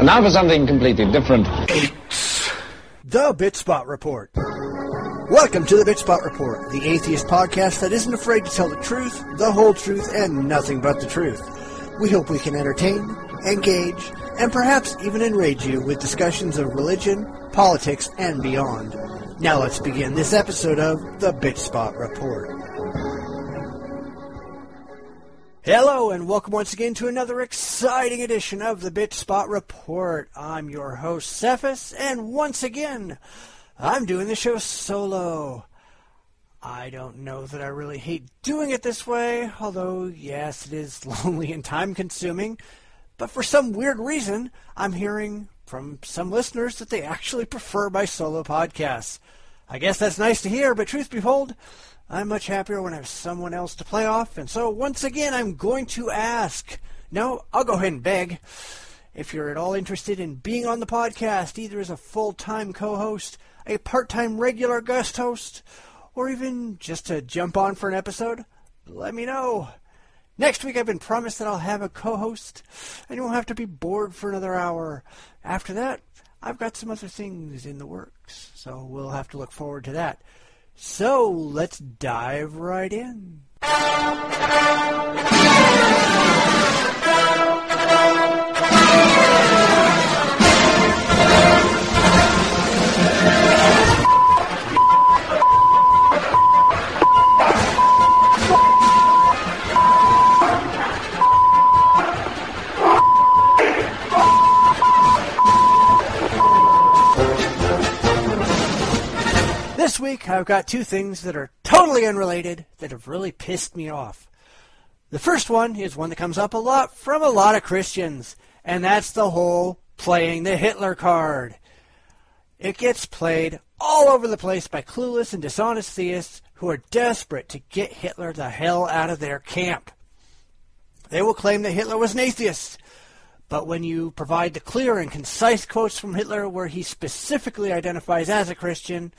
And now for something completely different. The Bitchspot Report. Welcome to the Bitchspot Report, the atheist podcast that isn't afraid to tell the truth, the whole truth, and nothing but the truth. We hope we can entertain, engage, and perhaps even enrage you with discussions of religion, politics, and beyond. Now let's begin this episode of the Bitchspot Report. Hello, and welcome once again to another exciting edition of the Bitchspot Report. I'm your host, Cephus, and once again, I'm doing the show solo. I don't know that I really hate doing it this way, although, yes, it is lonely and time-consuming, but for some weird reason, I'm hearing from some listeners that they actually prefer my solo podcasts. I guess that's nice to hear, but truth be told, I'm much happier when I have someone else to play off, and so once again I'm going to ask, no, I'll go ahead and beg, if you're at all interested in being on the podcast, either as a full-time co-host, a part-time regular guest host, or even just to jump on for an episode, let me know. Next week I've been promised that I'll have a co-host, and you won't have to be bored for another hour. After that, I've got some other things in the works, so we'll have to look forward to that. So, let's dive right in. This week, I've got two things that are totally unrelated that have really pissed me off. The first one is one that comes up a lot from a lot of Christians, and that's the whole playing the Hitler card. It gets played all over the place by clueless and dishonest theists who are desperate to get Hitler the hell out of their camp. They will claim that Hitler was an atheist, but when you provide the clear and concise quotes from Hitler where he specifically identifies as a Christian,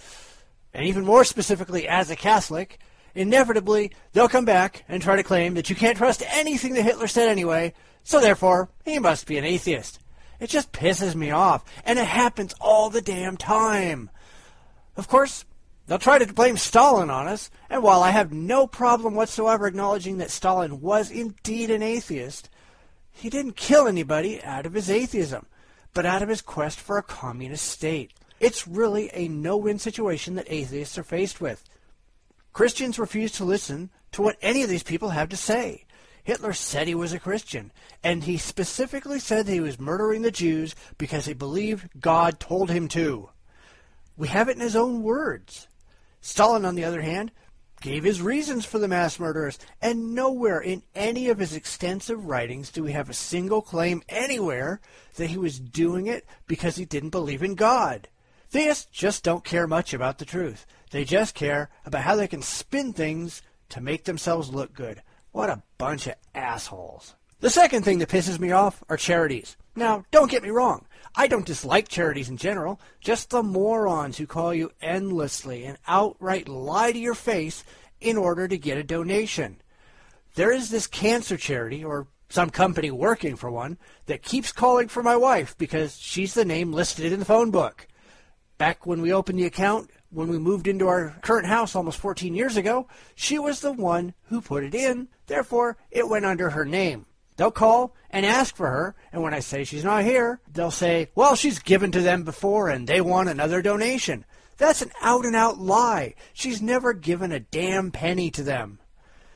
and even more specifically as a Catholic, inevitably they'll come back and try to claim that you can't trust anything that Hitler said anyway, so therefore he must be an atheist. It just pisses me off, and it happens all the damn time. Of course, they'll try to blame Stalin on us, and while I have no problem whatsoever acknowledging that Stalin was indeed an atheist, he didn't kill anybody out of his atheism, but out of his quest for a communist state. It's really a no-win situation that atheists are faced with. Christians refuse to listen to what any of these people have to say. Hitler said he was a Christian, and he specifically said that he was murdering the Jews because he believed God told him to. We have it in his own words. Stalin, on the other hand, gave his reasons for the mass murders, and nowhere in any of his extensive writings do we have a single claim anywhere that he was doing it because he didn't believe in God. Theists just don't care much about the truth. They just care about how they can spin things to make themselves look good. What a bunch of assholes. The second thing that pisses me off are charities. Now, don't get me wrong. I don't dislike charities in general, just the morons who call you endlessly and outright lie to your face in order to get a donation. There is this cancer charity, or some company working for one, that keeps calling for my wife because she's the name listed in the phone book. Back when we opened the account, when we moved into our current house almost 14 years ago, she was the one who put it in. Therefore, it went under her name. They'll call and ask for her, and when I say she's not here, they'll say, well, she's given to them before and they want another donation. That's an out-and-out lie. She's never given a damn penny to them.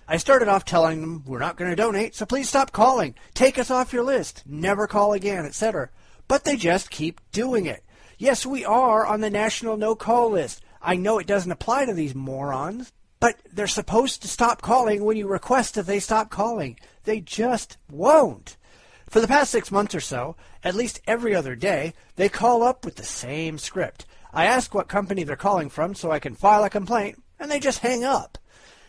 I started off telling them we're not going to donate, so please stop calling. Take us off your list. Never call again, etc. But they just keep doing it. Yes, we are on the national no-call list. I know it doesn't apply to these morons, but they're supposed to stop calling when you request that they stop calling. They just won't. For the past 6 months or so, at least every other day, they call up with the same script. I ask what company they're calling from so I can file a complaint, and they just hang up.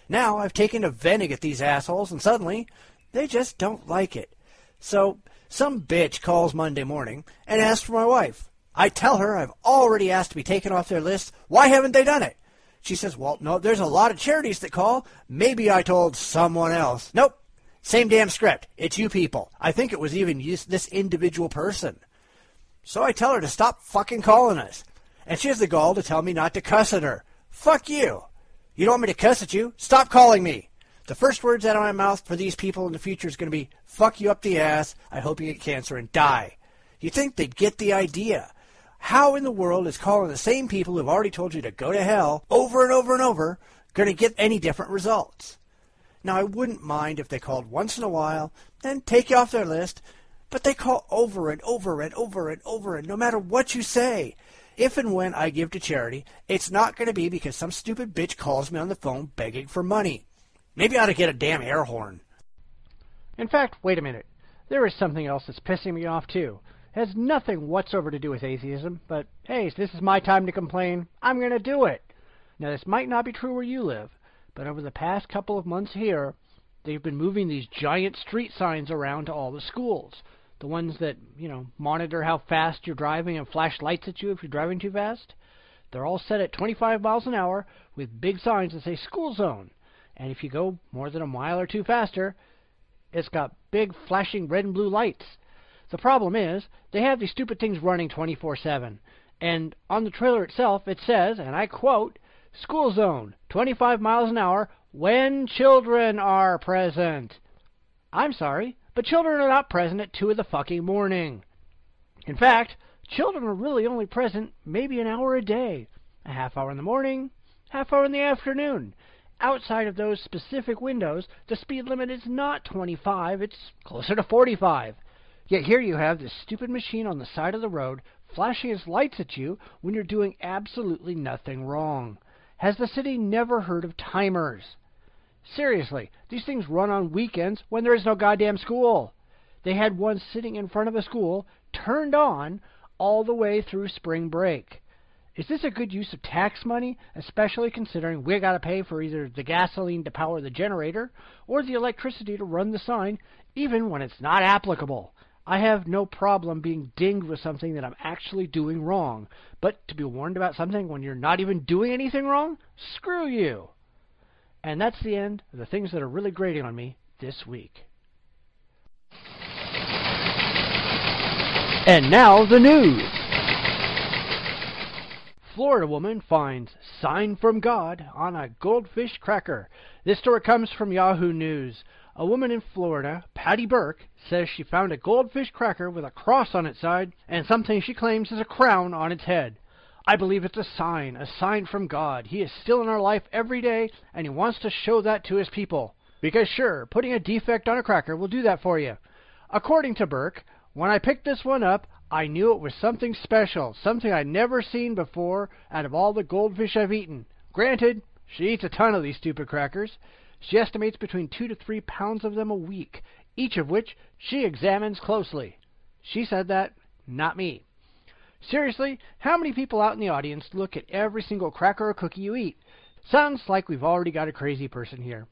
Now I've taken a venig at these assholes, and suddenly they just don't like it. So some bitch calls Monday morning and asks for my wife. I tell her I've already asked to be taken off their list. Why haven't they done it? She says, well, no, there's a lot of charities that call. Maybe I told someone else. Nope. Same damn script. It's you people. I think it was even this individual person. So I tell her to stop fucking calling us. And she has the gall to tell me not to cuss at her. Fuck you. You don't want me to cuss at you? Stop calling me. The first words out of my mouth for these people in the future is going to be, fuck you up the ass, I hope you get cancer and die. You think they'd get the idea? How in the world is calling the same people who've already told you to go to hell over and over and over going to get any different results? Now, I wouldn't mind if they called once in a while and take you off their list, but they call over and over and over and over, and no matter what you say. If and when I give to charity, it's not going to be because some stupid bitch calls me on the phone begging for money. Maybe I ought to get a damn air horn. In fact, wait a minute. There is something else that's pissing me off, too. It has nothing whatsoever to do with atheism, but, hey, this is my time to complain. I'm going to do it. Now, this might not be true where you live, but over the past couple of months here, they've been moving these giant street signs around to all the schools. The ones that, monitor how fast you're driving and flash lights at you if you're driving too fast. They're all set at 25 miles an hour with big signs that say school zone. And if you go more than a mile or two faster, it's got big flashing red and blue lights. The problem is, they have these stupid things running 24/7. And on the trailer itself, it says, and I quote, school zone, 25 miles an hour, when children are present. I'm sorry, but children are not present at 2 in the fucking morning. In fact, children are really only present maybe an hour a day. A half hour in the morning, half hour in the afternoon. Outside of those specific windows, the speed limit is not 25, it's closer to 45. Yet here you have this stupid machine on the side of the road flashing its lights at you when you're doing absolutely nothing wrong. Has the city never heard of timers? Seriously, these things run on weekends when there is no goddamn school. They had one sitting in front of a school, turned on, all the way through spring break. Is this a good use of tax money, especially considering we got to pay for either the gasoline to power the generator or the electricity to run the sign, even when it's not applicable? I have no problem being dinged with something that I'm actually doing wrong, but to be warned about something when you're not even doing anything wrong? Screw you! And that's the end of the things that are really grating on me this week. And now the news. Florida woman finds sign from God on a goldfish cracker. This story comes from Yahoo News. A woman in Florida, Patty Burke, says she found a goldfish cracker with a cross on its side and something she claims is a crown on its head. I believe it's a sign from God. He is still in our life every day, and he wants to show that to his people. Because sure, putting a defect on a cracker will do that for you. According to Burke, when I picked this one up, I knew it was something special, something I'd never seen before out of all the goldfish I've eaten. Granted, she eats a ton of these stupid crackers. She estimates between 2 to 3 pounds of them a week, each of which she examines closely. She said that, not me. Seriously, how many people out in the audience look at every single cracker or cookie you eat? Sounds like we've already got a crazy person here.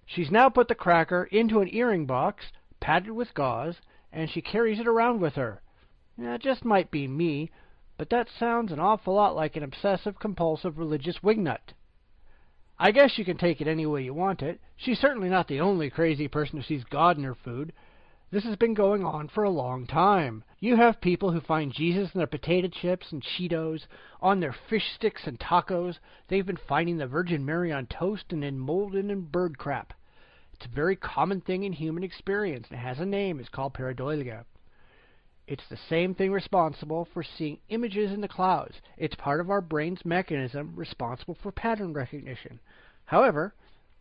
She's now put the cracker into an earring box, padded with gauze, and she carries it around with her. Now, it just might be me, but that sounds an awful lot like an obsessive-compulsive religious wingnut. I guess you can take it any way you want it. She's certainly not the only crazy person who sees God in her food. This has been going on for a long time. You have people who find Jesus in their potato chips and Cheetos, on their fish sticks and tacos. They've been finding the Virgin Mary on toast and in molden and bird crap. It's a very common thing in human experience. It has a name. It's called pareidolia. It's the same thing responsible for seeing images in the clouds. It's part of our brain's mechanism responsible for pattern recognition. However,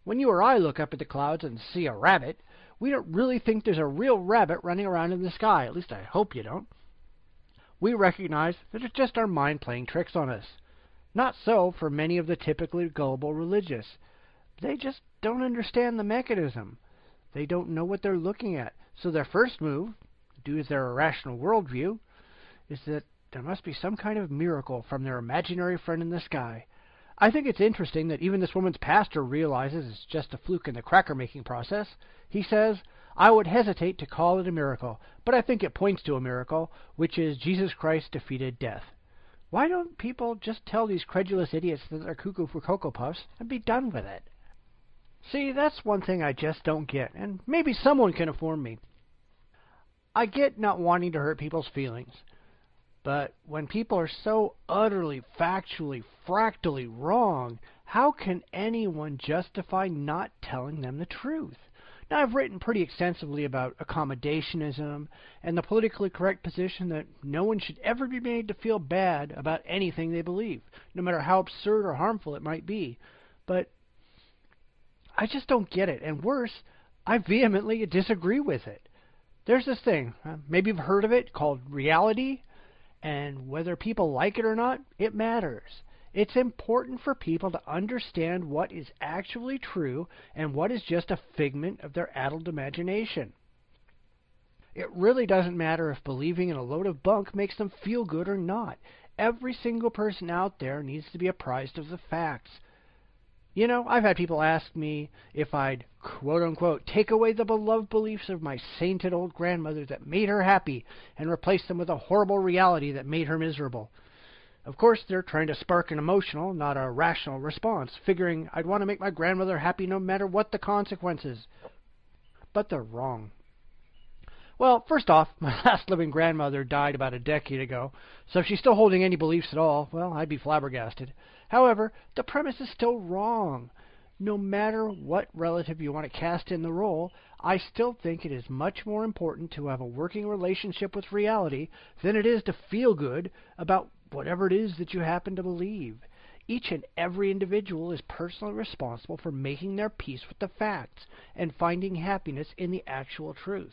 when you or I look up at the clouds and see a rabbit, we don't really think there's a real rabbit running around in the sky. At least I hope you don't. We recognize that it's just our mind playing tricks on us. Not so for many of the typically gullible religious. They just don't understand the mechanism. They don't know what they're looking at. So their first move, due to their irrational worldview, is that there must be some kind of miracle from their imaginary friend in the sky. I think it's interesting that even this woman's pastor realizes it's just a fluke in the cracker-making process. He says, I would hesitate to call it a miracle, but I think it points to a miracle, which is Jesus Christ defeated death. Why don't people just tell these credulous idiots that they're cuckoo for Cocoa Puffs and be done with it? See, that's one thing I just don't get, and maybe someone can inform me. I get not wanting to hurt people's feelings, But when people are so utterly, factually, fractally wrong, how can anyone justify not telling them the truth? Now, I've written pretty extensively about accommodationism and the politically correct position that no one should ever be made to feel bad about anything they believe, no matter how absurd or harmful it might be. But I just don't get it. And worse, I vehemently disagree with it. There's this thing, maybe you've heard of it, called reality. And whether people like it or not, it matters. It's important for people to understand what is actually true and what is just a figment of their addled imagination. It really doesn't matter if believing in a load of bunk makes them feel good or not. Every single person out there needs to be apprised of the facts. You know, I've had people ask me if I'd, quote-unquote, take away the beloved beliefs of my sainted old grandmother that made her happy and replace them with a horrible reality that made her miserable. Of course, they're trying to spark an emotional, not a rational response, figuring I'd want to make my grandmother happy no matter what the consequences. But they're wrong. Well, first off, my last living grandmother died about a decade ago, so if she's still holding any beliefs at all, well, I'd be flabbergasted. However, the premise is still wrong. No matter what relative you want to cast in the role, I still think it is much more important to have a working relationship with reality than it is to feel good about whatever it is that you happen to believe. Each and every individual is personally responsible for making their peace with the facts and finding happiness in the actual truth.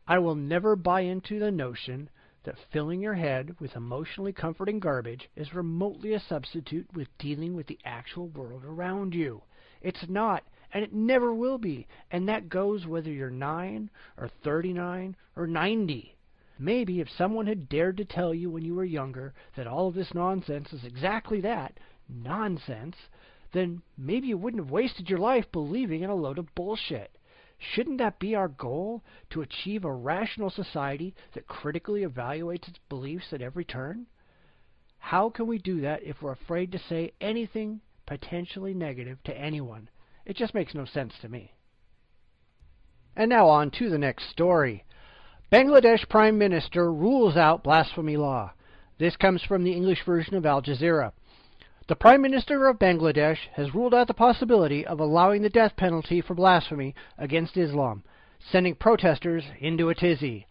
I will never buy into the notion that filling your head with emotionally comforting garbage is remotely a substitute with dealing with the actual world around you. It's not, and it never will be, and that goes whether you're 9 or 39 or 90. Maybe if someone had dared to tell you when you were younger that all of this nonsense is exactly that, nonsense, then maybe you wouldn't have wasted your life believing in a load of bullshit. Shouldn't that be our goal, to achieve a rational society that critically evaluates its beliefs at every turn? How can we do that if we're afraid to say anything potentially negative to anyone? It just makes no sense to me. And now on to the next story. Bangladesh Prime Minister rules out blasphemy law. This comes from the English version of Al Jazeera. The Prime Minister of Bangladesh has ruled out the possibility of allowing the death penalty for blasphemy against Islam, sending protesters into a tizzy.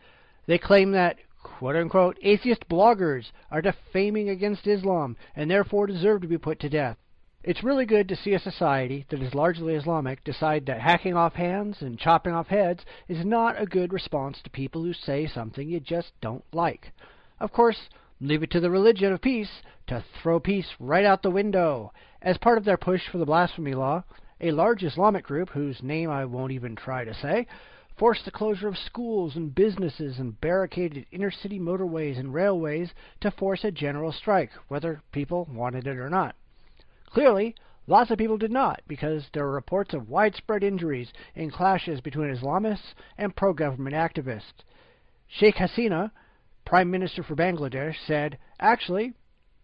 They claim that, quote-unquote, atheist bloggers are defaming against Islam and therefore deserve to be put to death. It's really good to see a society that is largely Islamic decide that hacking off hands and chopping off heads is not a good response to people who say something you just don't like. Of course, leave it to the religion of peace to throw peace right out the window. As part of their push for the blasphemy law, a large Islamic group, whose name I won't even try to say, forced the closure of schools and businesses and barricaded inner-city motorways and railways to force a general strike, whether people wanted it or not. Clearly, lots of people did not, because there were reports of widespread injuries in clashes between Islamists and pro-government activists. Sheikh Hasina, Prime Minister for Bangladesh, said, "Actually,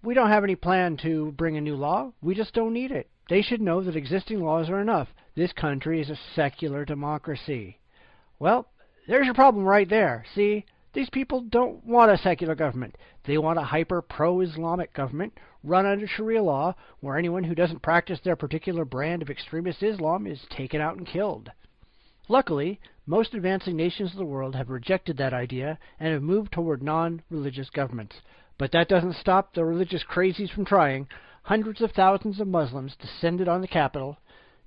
we don't have any plan to bring a new law. We just don't need it. They should know that existing laws are enough. This country is a secular democracy." Well, there's your problem right there. See, these people don't want a secular government. They want a hyper-pro-Islamic government run under Sharia law, where anyone who doesn't practice their particular brand of extremist Islam is taken out and killed. Luckily, most advancing nations of the world have rejected that idea and have moved toward non-religious governments. But that doesn't stop the religious crazies from trying. Hundreds of thousands of Muslims descended on the capital,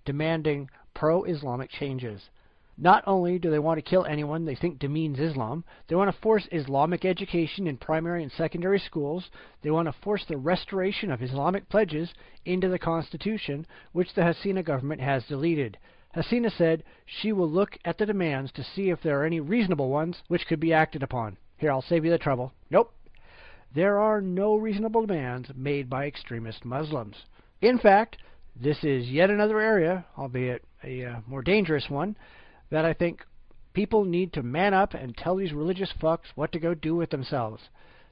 demanding pro-Islamic changes. Not only do they want to kill anyone they think demeans Islam, they want to force Islamic education in primary and secondary schools. They want to force the restoration of Islamic pledges into the Constitution, which the Hasina government has deleted. Hasina said she will look at the demands to see if there are any reasonable ones which could be acted upon. Here, I'll save you the trouble. Nope. There are no reasonable demands made by extremist Muslims. In fact, this is yet another area, albeit a more dangerous one, that I think people need to man up and tell these religious fucks what to go do with themselves.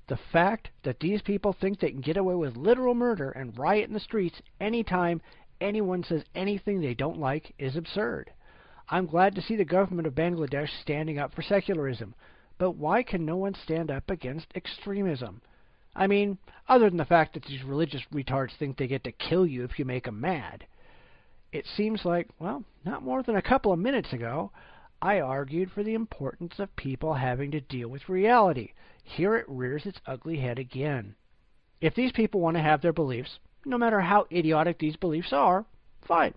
The fact that these people think they can get away with literal murder and riot in the streets anytime anyone says anything they don't like is absurd. I'm glad to see the government of Bangladesh standing up for secularism, but why can no one stand up against extremism? I mean, other than the fact that these religious retards think they get to kill you if you make them mad. It seems like, well, not more than a couple of minutes ago, I argued for the importance of people having to deal with reality. Here it rears its ugly head again. If these people want to have their beliefs, no matter how idiotic these beliefs are, fine.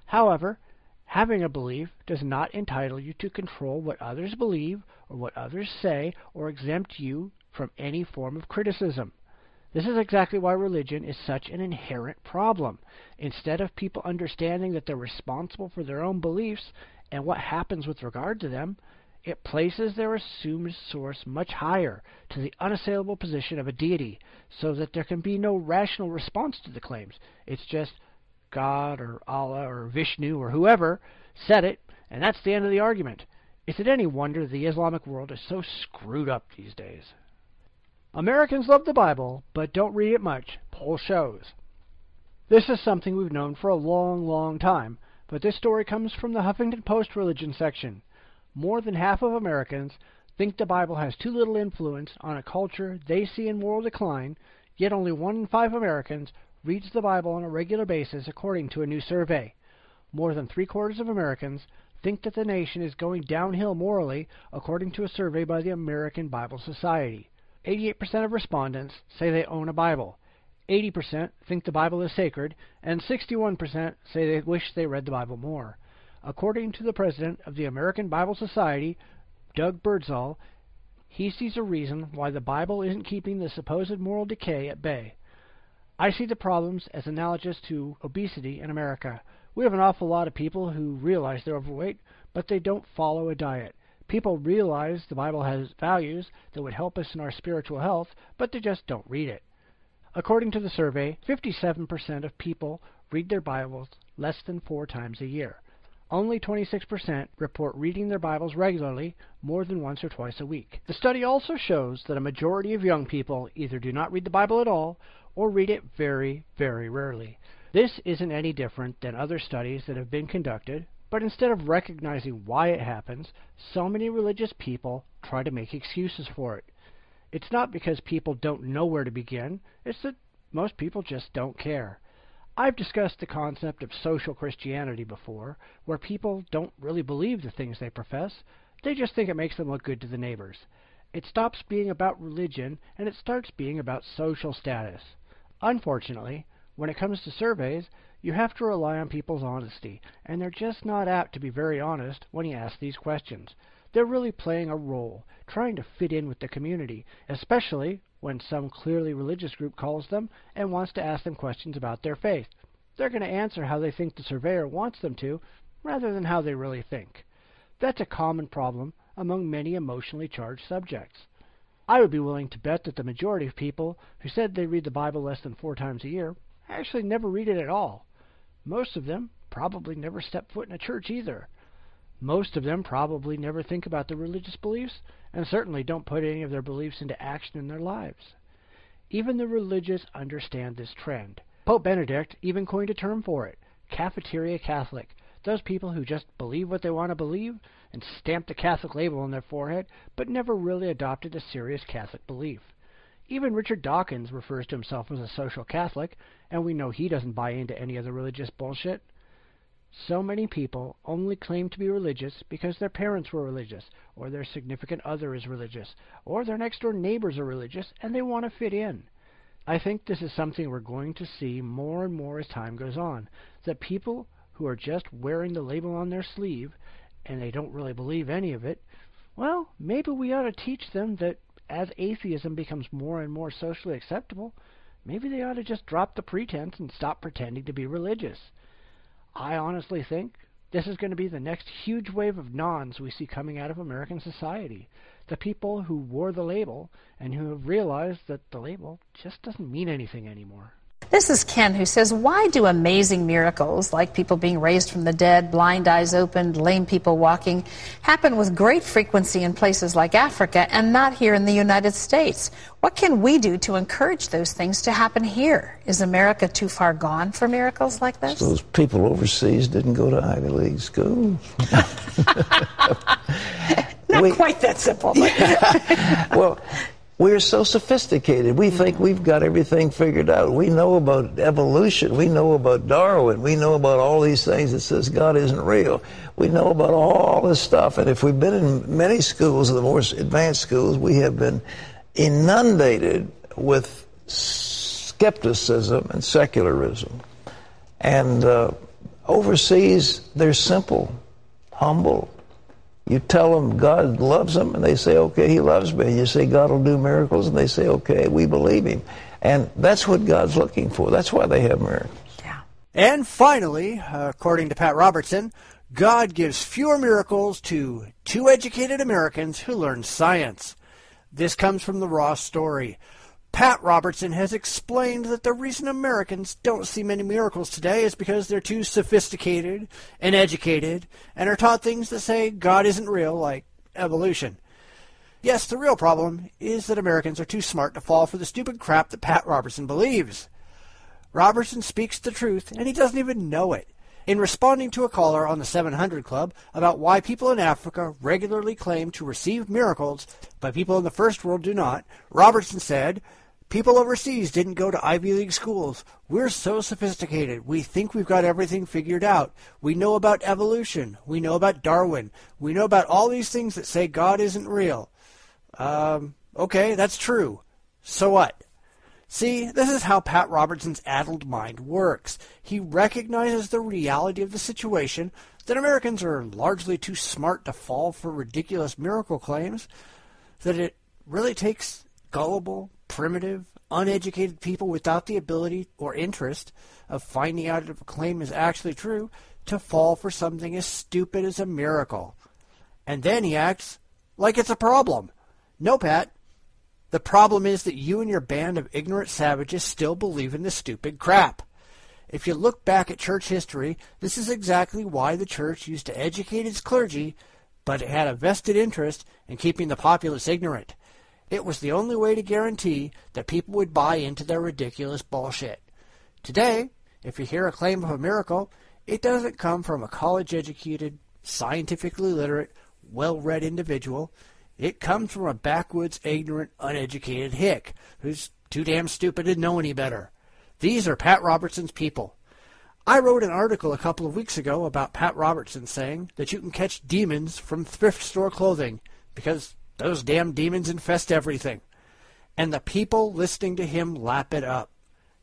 However, having a belief does not entitle you to control what others believe or what others say or exempt you from any form of criticism. This is exactly why religion is such an inherent problem. Instead of people understanding that they're responsible for their own beliefs and what happens with regard to them, it places their assumed source much higher, to the unassailable position of a deity, so that there can be no rational response to the claims. It's just God or Allah or Vishnu or whoever said it, and that's the end of the argument. Is it any wonder the Islamic world is so screwed up these days? Americans love the Bible, but don't read it much, poll shows. This is something we've known for a long, long time, but this story comes from the Huffington Post religion section. More than half of Americans think the Bible has too little influence on a culture they see in moral decline, yet only 1 in 5 Americans reads the Bible on a regular basis according to a new survey. More than 3/4 of Americans think that the nation is going downhill morally according to a survey by the American Bible Society. 88% of respondents say they own a Bible. 80% think the Bible is sacred, and 61% say they wish they read the Bible more. According to the president of the American Bible Society, Doug Birdsall, he sees a reason why the Bible isn't keeping the supposed moral decay at bay. I see the problems as analogous to obesity in America. We have an awful lot of people who realize they're overweight, but they don't follow a diet. People realize the Bible has values that would help us in our spiritual health, but they just don't read it. According to the survey, 57% of people read their Bibles less than 4 times a year. Only 26% report reading their Bibles regularly, more than once or twice a week. The study also shows that a majority of young people either do not read the Bible at all or read it very, very rarely. This isn't any different than other studies that have been conducted, but instead of recognizing why it happens, so many religious people try to make excuses for it. It's not because people don't know where to begin, it's that most people just don't care. I've discussed the concept of social Christianity before, where people don't really believe the things they profess, they just think it makes them look good to the neighbors. It stops being about religion, and it starts being about social status. Unfortunately, when it comes to surveys, you have to rely on people's honesty, and they're just not apt to be very honest when you ask these questions. They're really playing a role, trying to fit in with the community, especially when some clearly religious group calls them and wants to ask them questions about their faith. They're going to answer how they think the surveyor wants them to, rather than how they really think. That's a common problem among many emotionally charged subjects. I would be willing to bet that the majority of people who said they read the Bible less than 4 times a year actually never read it at all. Most of them probably never step foot in a church either. Most of them probably never think about their religious beliefs, and certainly don't put any of their beliefs into action in their lives. Even the religious understand this trend. Pope Benedict even coined a term for it, cafeteria Catholic. Those people who just believe what they want to believe and stamp the Catholic label on their forehead, but never really adopted a serious Catholic belief. Even Richard Dawkins refers to himself as a social Catholic, and we know he doesn't buy into any of the religious bullshit. So many people only claim to be religious because their parents were religious, or their significant other is religious, or their next-door neighbors are religious, and they want to fit in. I think this is something we're going to see more and more as time goes on, that people who are just wearing the label on their sleeve, and they don't really believe any of it, well, maybe we ought to teach them that as atheism becomes more and more socially acceptable, maybe they ought to just drop the pretense and stop pretending to be religious. I honestly think this is going to be the next huge wave of nons we see coming out of American society. The people who wore the label and who have realized that the label just doesn't mean anything anymore. This is Ken, who says, why do amazing miracles, like people being raised from the dead, blind eyes opened, lame people walking, happen with great frequency in places like Africa and not here in the United States? What can we do to encourage those things to happen here? Is America too far gone for miracles like this? Those people overseas didn't go to Ivy League schools. No, Not quite that simple. But. Well, we're so sophisticated. We think we've got everything figured out. We know about evolution. We know about Darwin. We know about all these things that says God isn't real. We know about all this stuff. And if we've been in many schools, the more advanced schools, we have been inundated with skepticism and secularism. And overseas, they're simple, humble. You tell them God loves them, and they say, okay, he loves me. You say God will do miracles, and they say, okay, we believe him. And that's what God's looking for. That's why they have miracles. Yeah. And finally, according to Pat Robertson, God gives fewer miracles to too educated Americans who learn science. This comes from the Raw Story. Pat Robertson has explained that the reason Americans don't see many miracles today is because they're too sophisticated and educated and are taught things that say God isn't real, like evolution. Yes, the real problem is that Americans are too smart to fall for the stupid crap that Pat Robertson believes. Robertson speaks the truth, and he doesn't even know it. In responding to a caller on the 700 Club about why people in Africa regularly claim to receive miracles, but people in the first world do not, Robertson said, "People overseas didn't go to Ivy League schools. We're so sophisticated. We think we've got everything figured out. We know about evolution. We know about Darwin. We know about all these things that say God isn't real." Okay, that's true. So what? See, this is how Pat Robertson's addled mind works. He recognizes the reality of the situation, that Americans are largely too smart to fall for ridiculous miracle claims, that it really takes gullible, primitive, uneducated people without the ability or interest of finding out if a claim is actually true to fall for something as stupid as a miracle. And then he acts like it's a problem. No, Pat. The problem is that you and your band of ignorant savages still believe in this stupid crap. If you look back at church history, this is exactly why the church used to educate its clergy, but it had a vested interest in keeping the populace ignorant. It was the only way to guarantee that people would buy into their ridiculous bullshit. Today, if you hear a claim of a miracle, it doesn't come from a college-educated, scientifically literate, well-read individual. It comes from a backwoods, ignorant, uneducated hick who's too damn stupid to know any better. These are Pat Robertson's people. I wrote an article a couple of weeks ago about Pat Robertson saying that you can catch demons from thrift store clothing because those damn demons infest everything. And the people listening to him lap it up.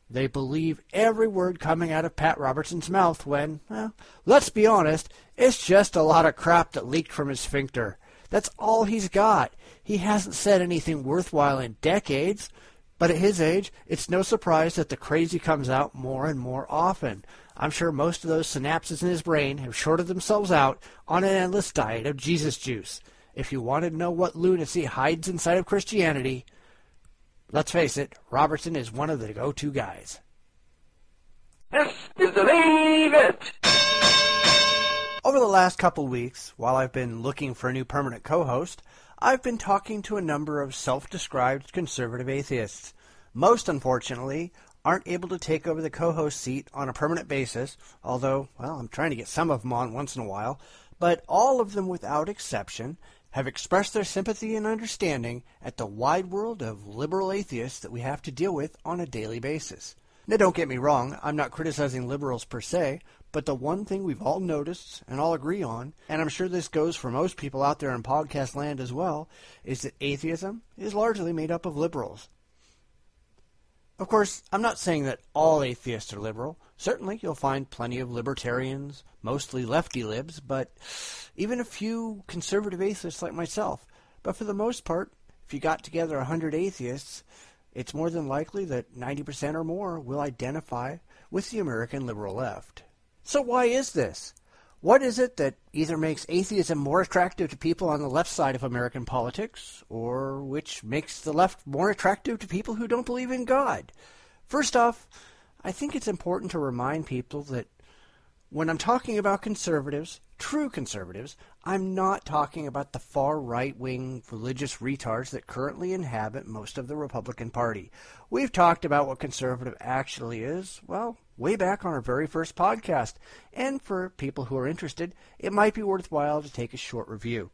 They believe every word coming out of Pat Robertson's mouth when, well, let's be honest, it's just a lot of crap that leaked from his sphincter. That's all he's got. He hasn't said anything worthwhile in decades, but at his age, it's no surprise that the crazy comes out more and more often. I'm sure most of those synapses in his brain have shorted themselves out on an endless diet of Jesus juice. If you want to know what lunacy hides inside of Christianity, let's face it, Robertson is one of the go-to guys. This is Believe It! Over the last couple weeks, while I've been looking for a new permanent co-host, I've been talking to a number of self-described conservative atheists. Most, unfortunately, aren't able to take over the co-host seat on a permanent basis, although, well, I'm trying to get some of them on once in a while, but all of them without exception have expressed their sympathy and understanding at the wide world of liberal atheists that we have to deal with on a daily basis. Now, don't get me wrong, I'm not criticizing liberals per se, but the one thing we've all noticed and all agree on, and I'm sure this goes for most people out there in podcast land as well, is that atheism is largely made up of liberals. Of course, I'm not saying that all atheists are liberal. Certainly, you'll find plenty of libertarians, mostly lefty libs, but even a few conservative atheists like myself. But for the most part, if you got together 100 atheists, it's more than likely that 90% or more will identify with the American liberal left. So why is this? What is it that either makes atheism more attractive to people on the left side of American politics, or which makes the left more attractive to people who don't believe in God? First off, I think it's important to remind people that when I'm talking about conservatives, true conservatives, I'm not talking about the far right-wing religious retards that currently inhabit most of the Republican Party. We've talked about what conservative actually is, well, way back on our very first podcast, and for people who are interested, it might be worthwhile to take a short review.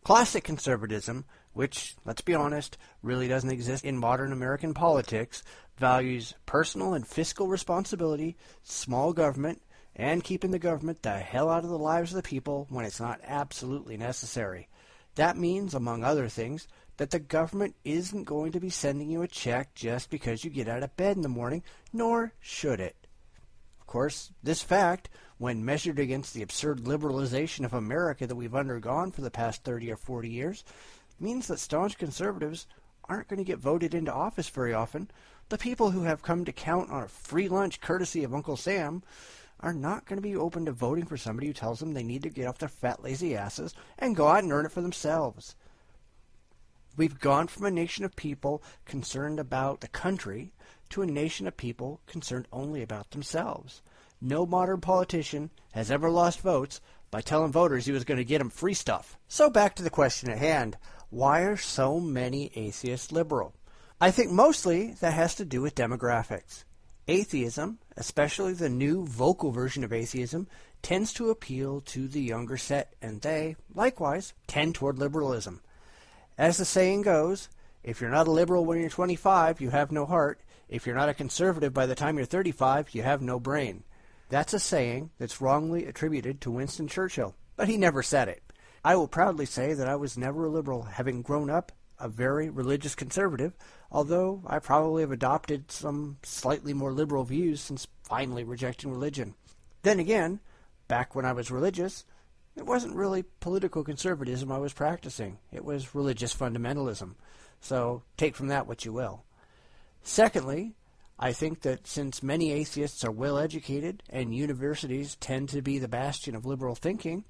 Classic conservatism, which, let's be honest, really doesn't exist in modern American politics, values personal and fiscal responsibility, small government, and keeping the government the hell out of the lives of the people when it's not absolutely necessary. That means, among other things, that the government isn't going to be sending you a check just because you get out of bed in the morning, nor should it. Of course, this fact, when measured against the absurd liberalization of America that we've undergone for the past 30 or 40 years, means that staunch conservatives aren't going to get voted into office very often. The people who have come to count on a free lunch courtesy of Uncle Sam are not going to be open to voting for somebody who tells them they need to get off their fat, lazy asses and go out and earn it for themselves. We've gone from a nation of people concerned about the country to a nation of people concerned only about themselves. No modern politician has ever lost votes by telling voters he was going to get them free stuff. So back to the question at hand. Why are so many atheists liberal? I think mostly that has to do with demographics. Atheism, especially the new vocal version of atheism, tends to appeal to the younger set, and they, likewise, tend toward liberalism. As the saying goes, if you're not a liberal when you're 25, you have no heart. If you're not a conservative by the time you're 35, you have no brain. That's a saying that's wrongly attributed to Winston Churchill, but he never said it. I will proudly say that I was never a liberal, having grown up a very religious conservative, although I probably have adopted some slightly more liberal views since finally rejecting religion. Then again, back when I was religious, it wasn't really political conservatism I was practicing. It was religious fundamentalism. So take from that what you will. Secondly, I think that since many atheists are well educated and universities tend to be the bastion of liberal thinking,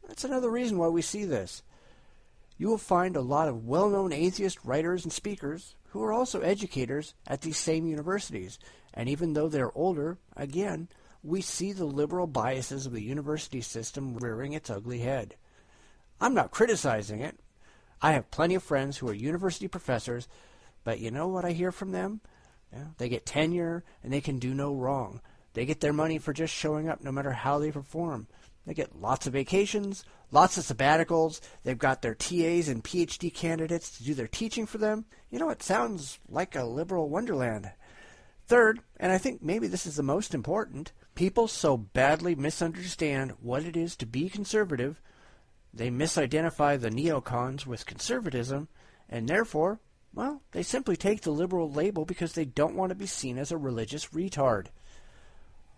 that's another reason why we see this. You will find a lot of well-known atheist writers and speakers who are also educators at these same universities, and even though they're older, again, we see the liberal biases of the university system rearing its ugly head. I'm not criticizing it. I have plenty of friends who are university professors, but you know what I hear from them? Yeah, they get tenure, and they can do no wrong. They get their money for just showing up no matter how they perform. They get lots of vacations, lots of sabbaticals. They've got their TAs and PhD candidates to do their teaching for them. You know, it sounds like a liberal wonderland. Third, and I think maybe this is the most important, people so badly misunderstand what it is to be conservative, they misidentify the neocons with conservatism, and therefore, well, they simply take the liberal label because they don't want to be seen as a religious retard.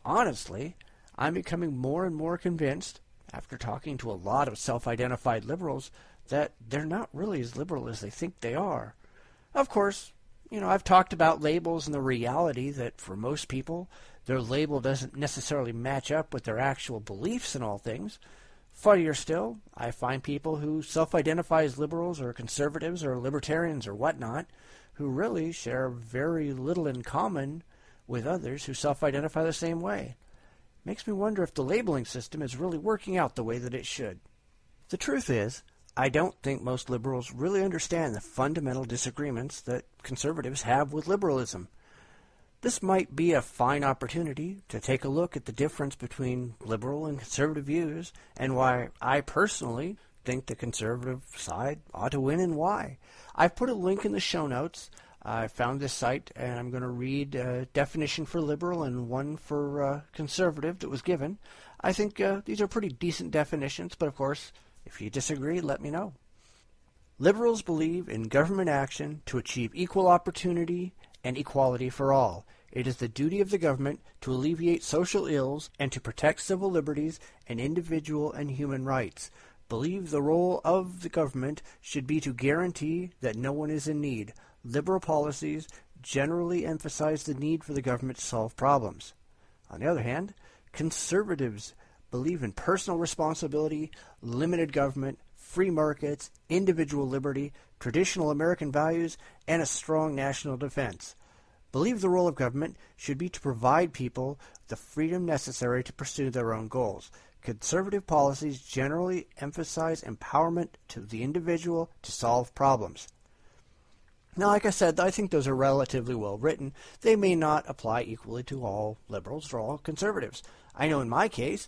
Honestly, I'm becoming more and more convinced, after talking to a lot of self-identified liberals, that they're not really as liberal as they think they are. Of course, you know, I've talked about labels and the reality that for most people, their label doesn't necessarily match up with their actual beliefs in all things. Funnier still, I find people who self-identify as liberals or conservatives or libertarians or whatnot, who really share very little in common with others who self-identify the same way. Makes me wonder if the labeling system is really working out the way that it should. The truth is, I don't think most liberals really understand the fundamental disagreements that conservatives have with liberalism. This might be a fine opportunity to take a look at the difference between liberal and conservative views and why I personally think the conservative side ought to win and why. I've put a link in the show notes. I found this site, and I'm going to read a definition for liberal and one for conservative that was given. I think these are pretty decent definitions, but of course, if you disagree, let me know. Liberals believe in government action to achieve equal opportunity and equality for all. It is the duty of the government to alleviate social ills and to protect civil liberties and individual and human rights. Believe the role of the government should be to guarantee that no one is in need. Liberal policies generally emphasize the need for the government to solve problems. On the other hand, conservatives believe in personal responsibility, limited government, free markets, individual liberty, traditional American values, and a strong national defense. Believe the role of government should be to provide people the freedom necessary to pursue their own goals. Conservative policies generally emphasize empowerment to the individual to solve problems. Now, like I said, I think those are relatively well written. They may not apply equally to all liberals or all conservatives. I know in my case,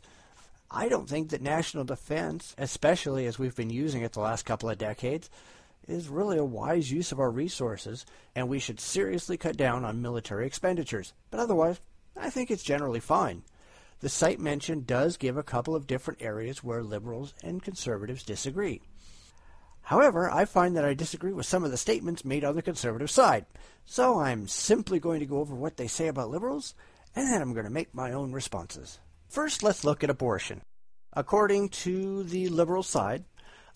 I don't think that national defense, especially as we've been using it the last couple of decades, is really a wise use of our resources, and we should seriously cut down on military expenditures. But otherwise, I think it's generally fine. The site mentioned does give a couple of different areas where liberals and conservatives disagree. However, I find that I disagree with some of the statements made on the conservative side, so I'm simply going to go over what they say about liberals, and then I'm going to make my own responses. First, let's look at abortion. According to the liberal side,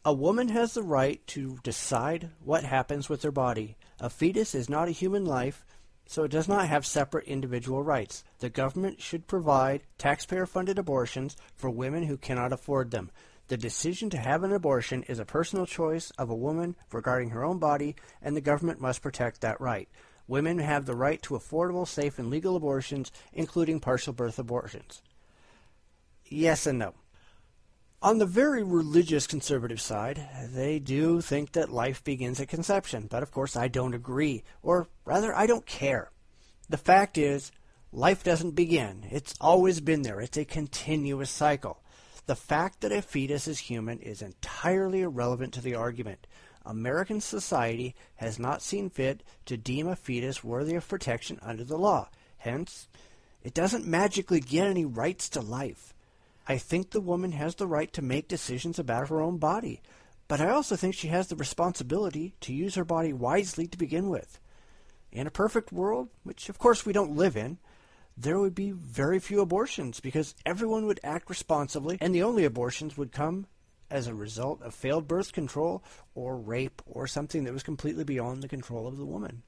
a woman has the right to decide what happens with her body. A fetus is not a human life, so it does not have separate individual rights. The government should provide taxpayer-funded abortions for women who cannot afford them. The decision to have an abortion is a personal choice of a woman regarding her own body, and the government must protect that right. Women have the right to affordable, safe, and legal abortions, including partial birth abortions. Yes and no. On the very religious conservative side, they do think that life begins at conception, but of course I don't agree, or rather I don't care. The fact is, life doesn't begin. It's always been there. It's a continuous cycle. The fact that a fetus is human is entirely irrelevant to the argument. American society has not seen fit to deem a fetus worthy of protection under the law. Hence, it doesn't magically get any rights to life. I think the woman has the right to make decisions about her own body, but I also think she has the responsibility to use her body wisely to begin with. In a perfect world, which of course we don't live in, there would be very few abortions because everyone would act responsibly, and the only abortions would come as a result of failed birth control or rape or something that was completely beyond the control of the woman.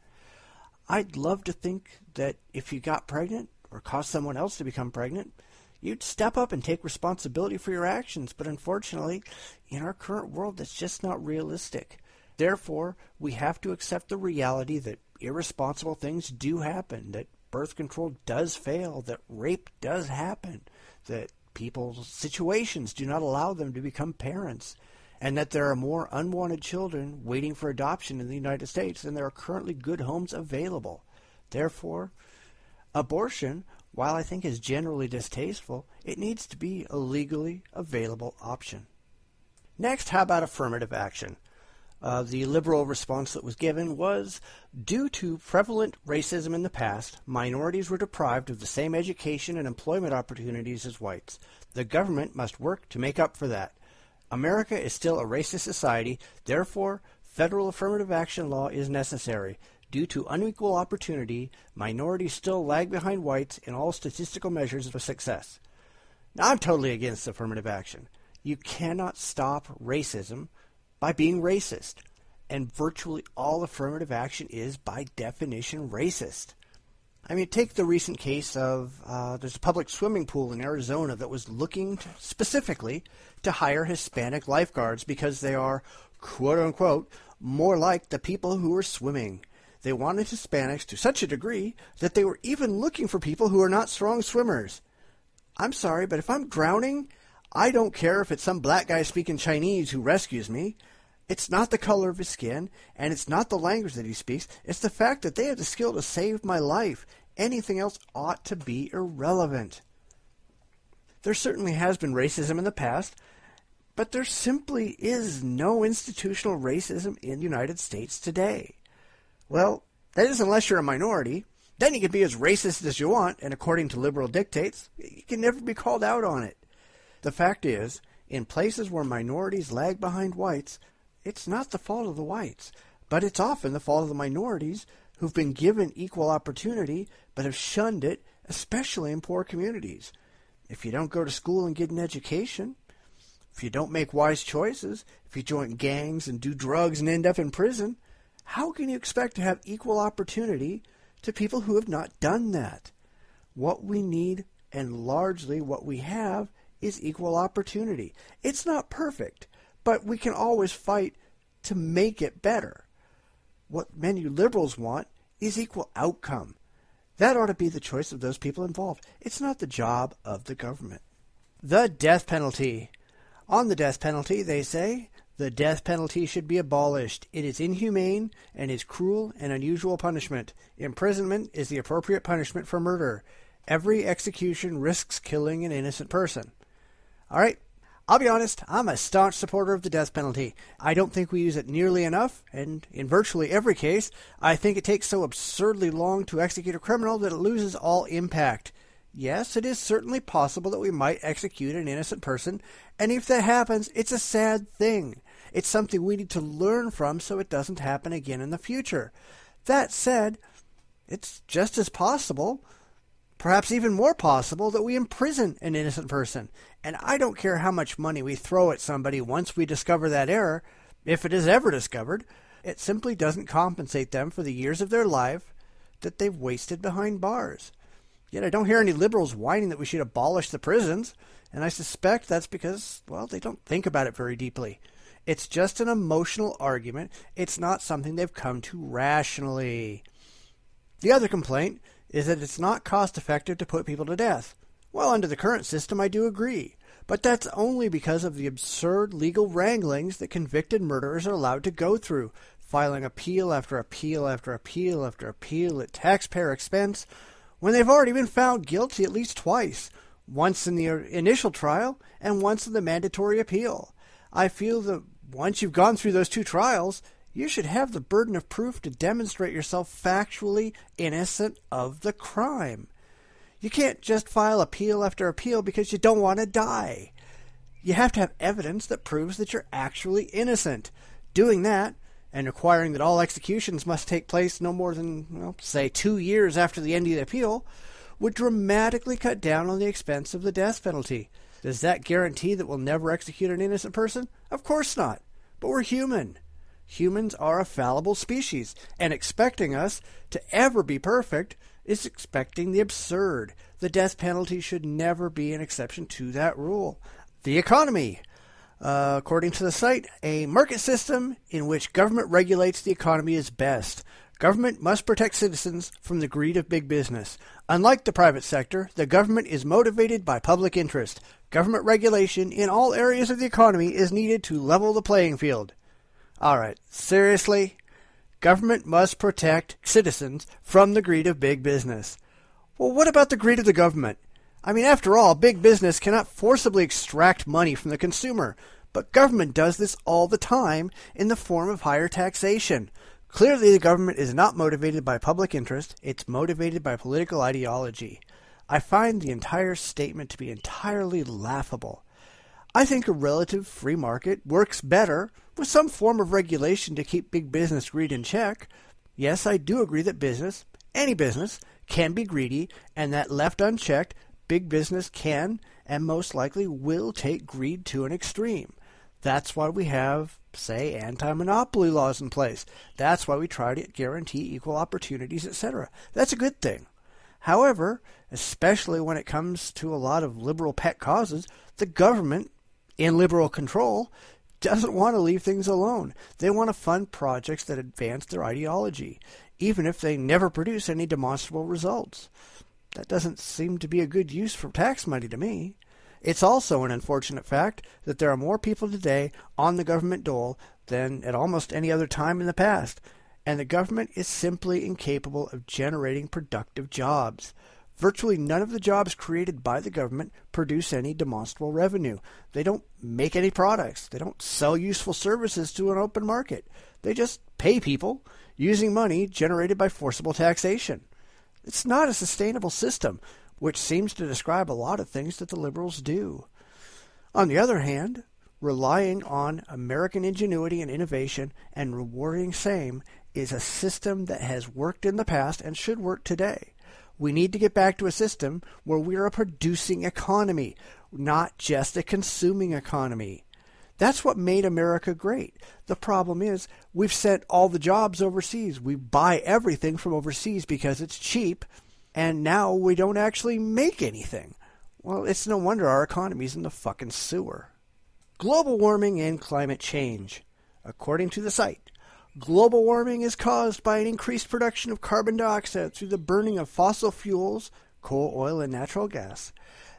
I'd love to think that if you got pregnant or caused someone else to become pregnant, you'd step up and take responsibility for your actions, but unfortunately, in our current world, that's just not realistic. Therefore, we have to accept the reality that irresponsible things do happen, that birth control does fail, that rape does happen, that people's situations do not allow them to become parents, and that there are more unwanted children waiting for adoption in the United States than there are currently good homes available. Therefore, abortion, while I think is generally distasteful, it needs to be a legally available option. Next, how about affirmative action? The liberal response that was given was, due to prevalent racism in the past, minorities were deprived of the same education and employment opportunities as whites. The government must work to make up for that. America is still a racist society, therefore, federal affirmative action law is necessary. Due to unequal opportunity, minorities still lag behind whites in all statistical measures of success. Now, I'm totally against affirmative action. You cannot stop racism by being racist, and virtually all affirmative action is, by definition, racist. I mean, take the recent case of there's a public swimming pool in Arizona that was looking specifically to hire Hispanic lifeguards because they are, quote-unquote, more like the people who are swimming. They wanted Hispanics to such a degree that they were even looking for people who are not strong swimmers. I'm sorry, but if I'm drowning, I don't care if it's some black guy speaking Chinese who rescues me. It's not the color of his skin, and it's not the language that he speaks. It's the fact that they have the skill to save my life. Anything else ought to be irrelevant. There certainly has been racism in the past, but there simply is no institutional racism in the United States today. Well, that is unless you're a minority. Then you can be as racist as you want, and according to liberal dictates, you can never be called out on it. The fact is, in places where minorities lag behind whites, it's not the fault of the whites, but it's often the fault of the minorities who've been given equal opportunity but have shunned it, especially in poor communities. If you don't go to school and get an education, if you don't make wise choices, if you join gangs and do drugs and end up in prison, how can you expect to have equal opportunity to people who have not done that? What we need, and largely what we have, is equal opportunity. It's not perfect, but we can always fight to make it better. What many liberals want is equal outcome. That ought to be the choice of those people involved. It's not the job of the government. The death penalty. On the death penalty, they say, the death penalty should be abolished. It is inhumane and is cruel and unusual punishment. Imprisonment is the appropriate punishment for murder. Every execution risks killing an innocent person. All right, I'll be honest, I'm a staunch supporter of the death penalty. I don't think we use it nearly enough, and in virtually every case, I think it takes so absurdly long to execute a criminal that it loses all impact. Yes, it is certainly possible that we might execute an innocent person, and if that happens, it's a sad thing. It's something we need to learn from so it doesn't happen again in the future. That said, it's just as possible, perhaps even more possible, that we imprison an innocent person. And I don't care how much money we throw at somebody once we discover that error, if it is ever discovered, it simply doesn't compensate them for the years of their life that they've wasted behind bars. Yet I don't hear any liberals whining that we should abolish the prisons, and I suspect that's because, well, they don't think about it very deeply. It's just an emotional argument. It's not something they've come to rationally. The other complaint is that it's not cost-effective to put people to death. Well, under the current system, I do agree. But that's only because of the absurd legal wranglings that convicted murderers are allowed to go through, filing appeal after appeal after appeal after appeal at taxpayer expense, when they've already been found guilty at least twice, once in the initial trial and once in the mandatory appeal. I feel that once you've gone through those two trials, you should have the burden of proof to demonstrate yourself factually innocent of the crime. You can't just file appeal after appeal because you don't want to die. You have to have evidence that proves that you're actually innocent. Doing that, and requiring that all executions must take place no more than, well, say 2 years after the end of the appeal, would dramatically cut down on the expense of the death penalty. Does that guarantee that we'll never execute an innocent person? Of course not. But we're human. Humans are a fallible species, and expecting us to ever be perfect is expecting the absurd. The death penalty should never be an exception to that rule. The economy. According to the site, a market system in which government regulates the economy is best. Government must protect citizens from the greed of big business. Unlike the private sector, the government is motivated by public interest. Government regulation in all areas of the economy is needed to level the playing field. All right, seriously? Government must protect citizens from the greed of big business. Well, what about the greed of the government? I mean, after all, big business cannot forcibly extract money from the consumer, but government does this all the time in the form of higher taxation. Clearly, the government is not motivated by public interest, it's motivated by political ideology. I find the entire statement to be entirely laughable. I think a relative free market works better with some form of regulation to keep big business greed in check. Yes, I do agree that business, any business, can be greedy, and that left unchecked, big business can and most likely will take greed to an extreme. That's why we have, say, anti-monopoly laws in place. That's why we try to guarantee equal opportunities, etc. That's a good thing. However, especially when it comes to a lot of liberal pet causes, the government, in liberal control, doesn't want to leave things alone. They want to fund projects that advance their ideology, even if they never produce any demonstrable results. That doesn't seem to be a good use for tax money to me. It's also an unfortunate fact that there are more people today on the government dole than at almost any other time in the past, and the government is simply incapable of generating productive jobs. Virtually none of the jobs created by the government produce any demonstrable revenue. They don't make any products. They don't sell useful services to an open market. They just pay people using money generated by forcible taxation. It's not a sustainable system, which seems to describe a lot of things that the liberals do. On the other hand, relying on American ingenuity and innovation and rewarding same is a system that has worked in the past and should work today. We need to get back to a system where we are a producing economy, not just a consuming economy. That's what made America great. The problem is we've sent all the jobs overseas. We buy everything from overseas because it's cheap, and now we don't actually make anything. Well, it's no wonder our economy's in the fucking sewer. Global warming and climate change. According to the site, global warming is caused by an increased production of carbon dioxide through the burning of fossil fuels, coal, oil, and natural gas.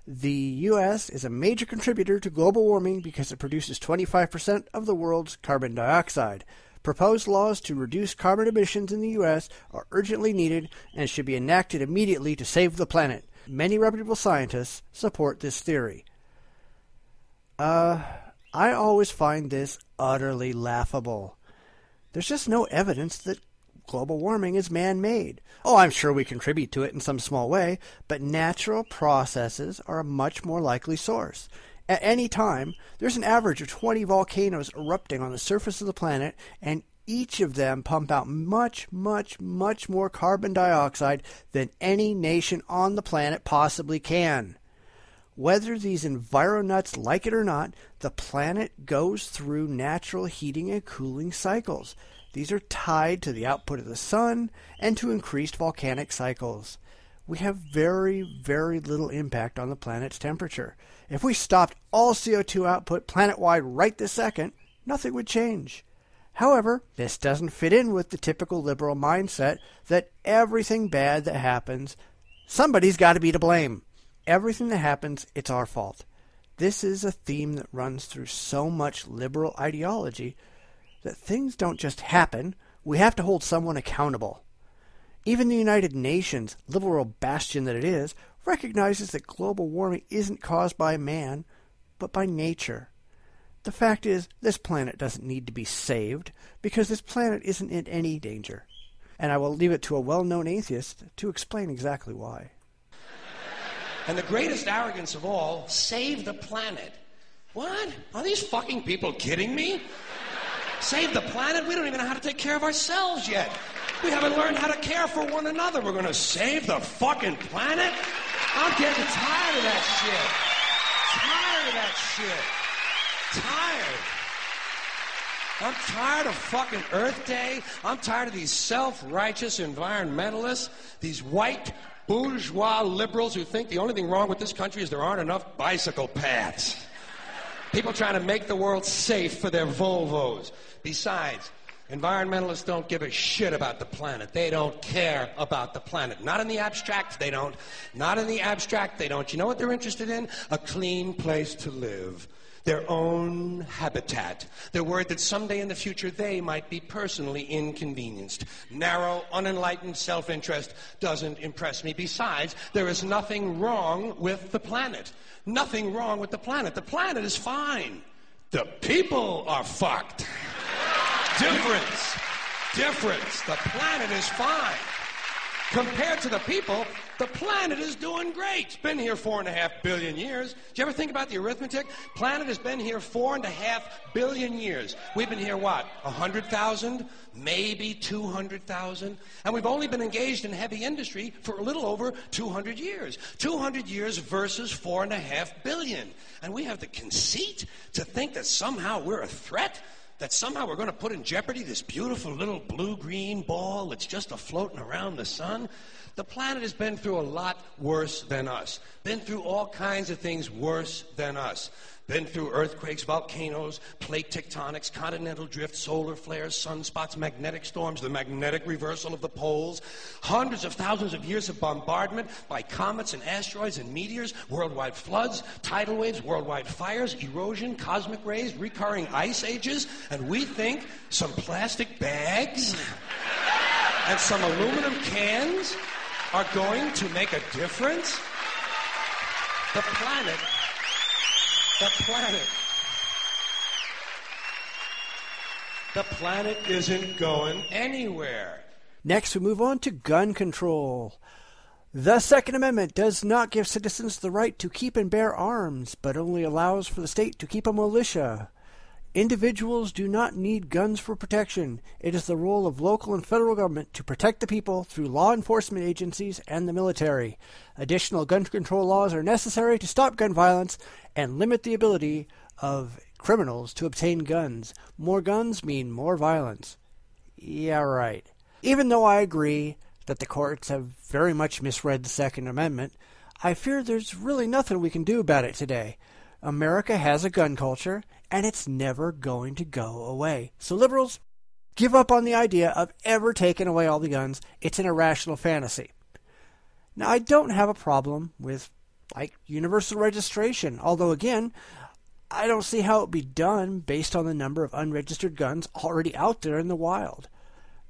The U.S. is a major contributor to global warming because it produces 25% of the world's carbon dioxide. Proposed laws to reduce carbon emissions in the U.S. are urgently needed and should be enacted immediately to save the planet. Many reputable scientists support this theory. I always find this utterly laughable. There's just no evidence that global warming is man-made. Oh, I'm sure we contribute to it in some small way, but natural processes are a much more likely source. At any time, there's an average of 20 volcanoes erupting on the surface of the planet, and each of them pump out much, much, much more carbon dioxide than any nation on the planet possibly can. Whether these environuts like it or not, the planet goes through natural heating and cooling cycles. These are tied to the output of the sun and to increased volcanic cycles. We have very, very little impact on the planet's temperature. If we stopped all CO2 output planet-wide right this second, nothing would change. However, this doesn't fit in with the typical liberal mindset that everything bad that happens, somebody's got to be to blame. Everything that happens, it's our fault. This is a theme that runs through so much liberal ideology that things don't just happen, we have to hold someone accountable. Even the United Nations, liberal bastion that it is, recognizes that global warming isn't caused by man, but by nature. The fact is, this planet doesn't need to be saved, because this planet isn't in any danger. And I will leave it to a well-known atheist to explain exactly why. And the greatest arrogance of all, save the planet. What? Are these fucking people kidding me? Save the planet? We don't even know how to take care of ourselves yet. We haven't learned how to care for one another. We're going to save the fucking planet? I'm getting tired of that shit. Tired of that shit. Tired. I'm tired of fucking Earth Day. I'm tired of these self-righteous environmentalists, these white bourgeois liberals who think the only thing wrong with this country is there aren't enough bicycle paths. People trying to make the world safe for their Volvos. Besides, environmentalists don't give a shit about the planet. They don't care about the planet. Not in the abstract, they don't. Not in the abstract, they don't. You know what they're interested in? A clean place to live. Their own habitat. They're worried that someday in the future they might be personally inconvenienced. Narrow, unenlightened self-interest doesn't impress me. Besides, there is nothing wrong with the planet. Nothing wrong with the planet. The planet is fine. The people are fucked. Difference. Difference. The planet is fine. Compared to the people, the planet is doing great. It's been here 4.5 billion years. Do you ever think about the arithmetic? Planet has been here 4.5 billion years. We've been here, what, 100,000? Maybe 200,000? And we've only been engaged in heavy industry for a little over 200 years. 200 years versus 4.5 billion. And we have the conceit to think that somehow we're a threat? That somehow we're going to put in jeopardy this beautiful little blue-green ball that's just a-floating around the sun? The planet has been through a lot worse than us. Been through all kinds of things worse than us. Been through earthquakes, volcanoes, plate tectonics, continental drift, solar flares, sunspots, magnetic storms, the magnetic reversal of the poles, hundreds of thousands of years of bombardment by comets and asteroids and meteors, worldwide floods, tidal waves, worldwide fires, erosion, cosmic rays, recurring ice ages, and we think some plastic bags and some aluminum cans are going to make a difference? The planet isn't going anywhere. Next, we move on to gun control. The Second Amendment does not give citizens the right to keep and bear arms, but only allows for the state to keep a militia. Individuals do not need guns for protection. It is the role of local and federal government to protect the people through law enforcement agencies and the military. Additional gun control laws are necessary to stop gun violence and limit the ability of criminals to obtain guns. More guns mean more violence. Yeah, right. Even though I agree that the courts have very much misread the Second Amendment, I fear there's really nothing we can do about it today. America has a gun culture, and it's never going to go away. So liberals, give up on the idea of ever taking away all the guns. It's an irrational fantasy. Now, I don't have a problem with, universal registration, although, again, I don't see how it would be done based on the number of unregistered guns already out there in the wild.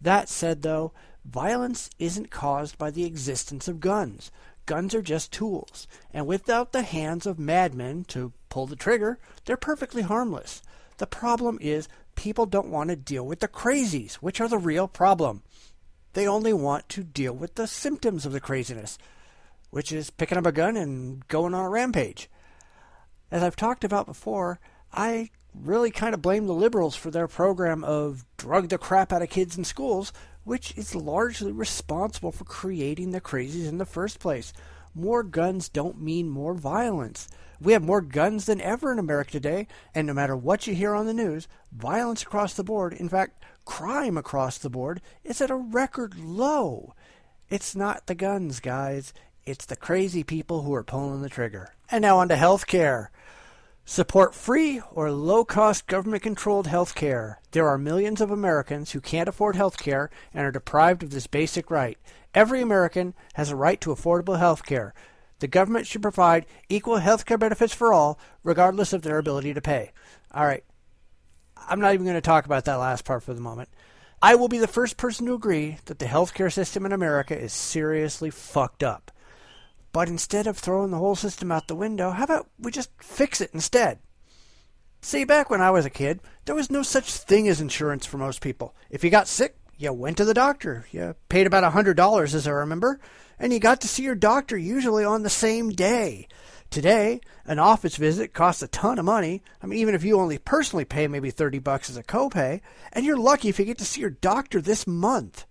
That said, though, violence isn't caused by the existence of guns. guns are just tools, and without the hands of madmen to pull the trigger, they're perfectly harmless. The problem is people don't want to deal with the crazies, which are the real problem. They only want to deal with the symptoms of the craziness, which is picking up a gun and going on a rampage. As I've talked about before, I really kind of blame the liberals for their program of drug the crap out of kids in schools, which is largely responsible for creating the crazies in the first place. More guns don't mean more violence. We have more guns than ever in America today, and no matter what you hear on the news, violence across the board, in fact, crime across the board, is at a record low. It's not the guns, guys. It's the crazy people who are pulling the trigger. And now on to health care. Support free or low-cost government-controlled health care. There are millions of Americans who can't afford health care and are deprived of this basic right. Every American has a right to affordable health care. The government should provide equal health care benefits for all, regardless of their ability to pay. All right. I'm not even going to talk about that last part for the moment. I will be the first person to agree that the healthcare system in America is seriously fucked up. But instead of throwing the whole system out the window, how about we just fix it instead? See, back when I was a kid, there was no such thing as insurance for most people. If you got sick, you went to the doctor. You paid about $100, as I remember, and you got to see your doctor usually on the same day. Today, an office visit costs a ton of money. I mean, even if you only personally pay maybe $30 as a copay, and you're lucky if you get to see your doctor this month.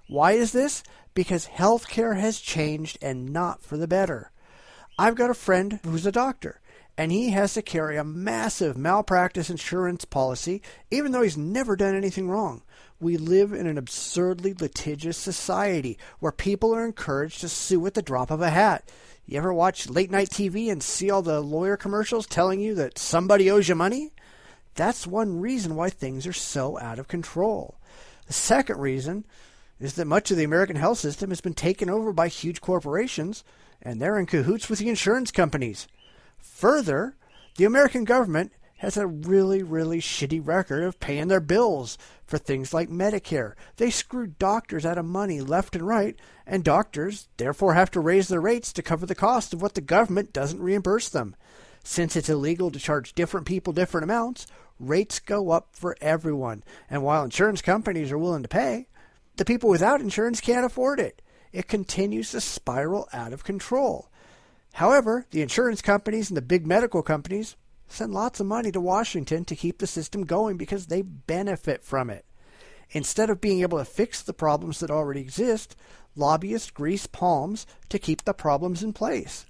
Why is this? Because healthcare has changed and not for the better. I've got a friend who's a doctor, and he has to carry a massive malpractice insurance policy, even though he's never done anything wrong. We live in an absurdly litigious society where people are encouraged to sue at the drop of a hat. You ever watch late night TV and see all the lawyer commercials telling you that somebody owes you money? That's one reason why things are so out of control. The second reason is that much of the American health system has been taken over by huge corporations, and they're in cahoots with the insurance companies. Further, the American government has a really, really shitty record of paying their bills for things like Medicare. They screw doctors out of money left and right, and doctors therefore have to raise their rates to cover the cost of what the government doesn't reimburse them. Since it's illegal to charge different people different amounts, rates go up for everyone. And while insurance companies are willing to pay, the people without insurance can't afford it. It continues to spiral out of control. However, the insurance companies and the big medical companies send lots of money to Washington to keep the system going because they benefit from it. Instead of being able to fix the problems that already exist, lobbyists grease palms to keep the problems in place.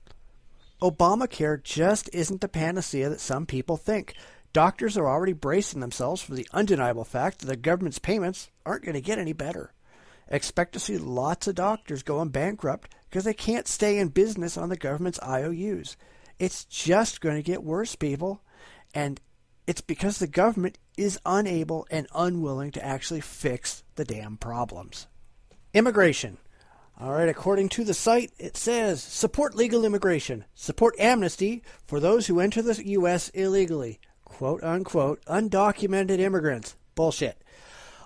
Obamacare just isn't the panacea that some people think. Doctors are already bracing themselves for the undeniable fact that the government's payments aren't going to get any better. Expect to see lots of doctors going bankrupt because they can't stay in business on the government's IOUs. It's just going to get worse, people, and it's because the government is unable and unwilling to actually fix the damn problems. Immigration. All right, according to the site, it says, support legal immigration, support amnesty for those who enter the U.S. illegally, quote-unquote, undocumented immigrants. Bullshit.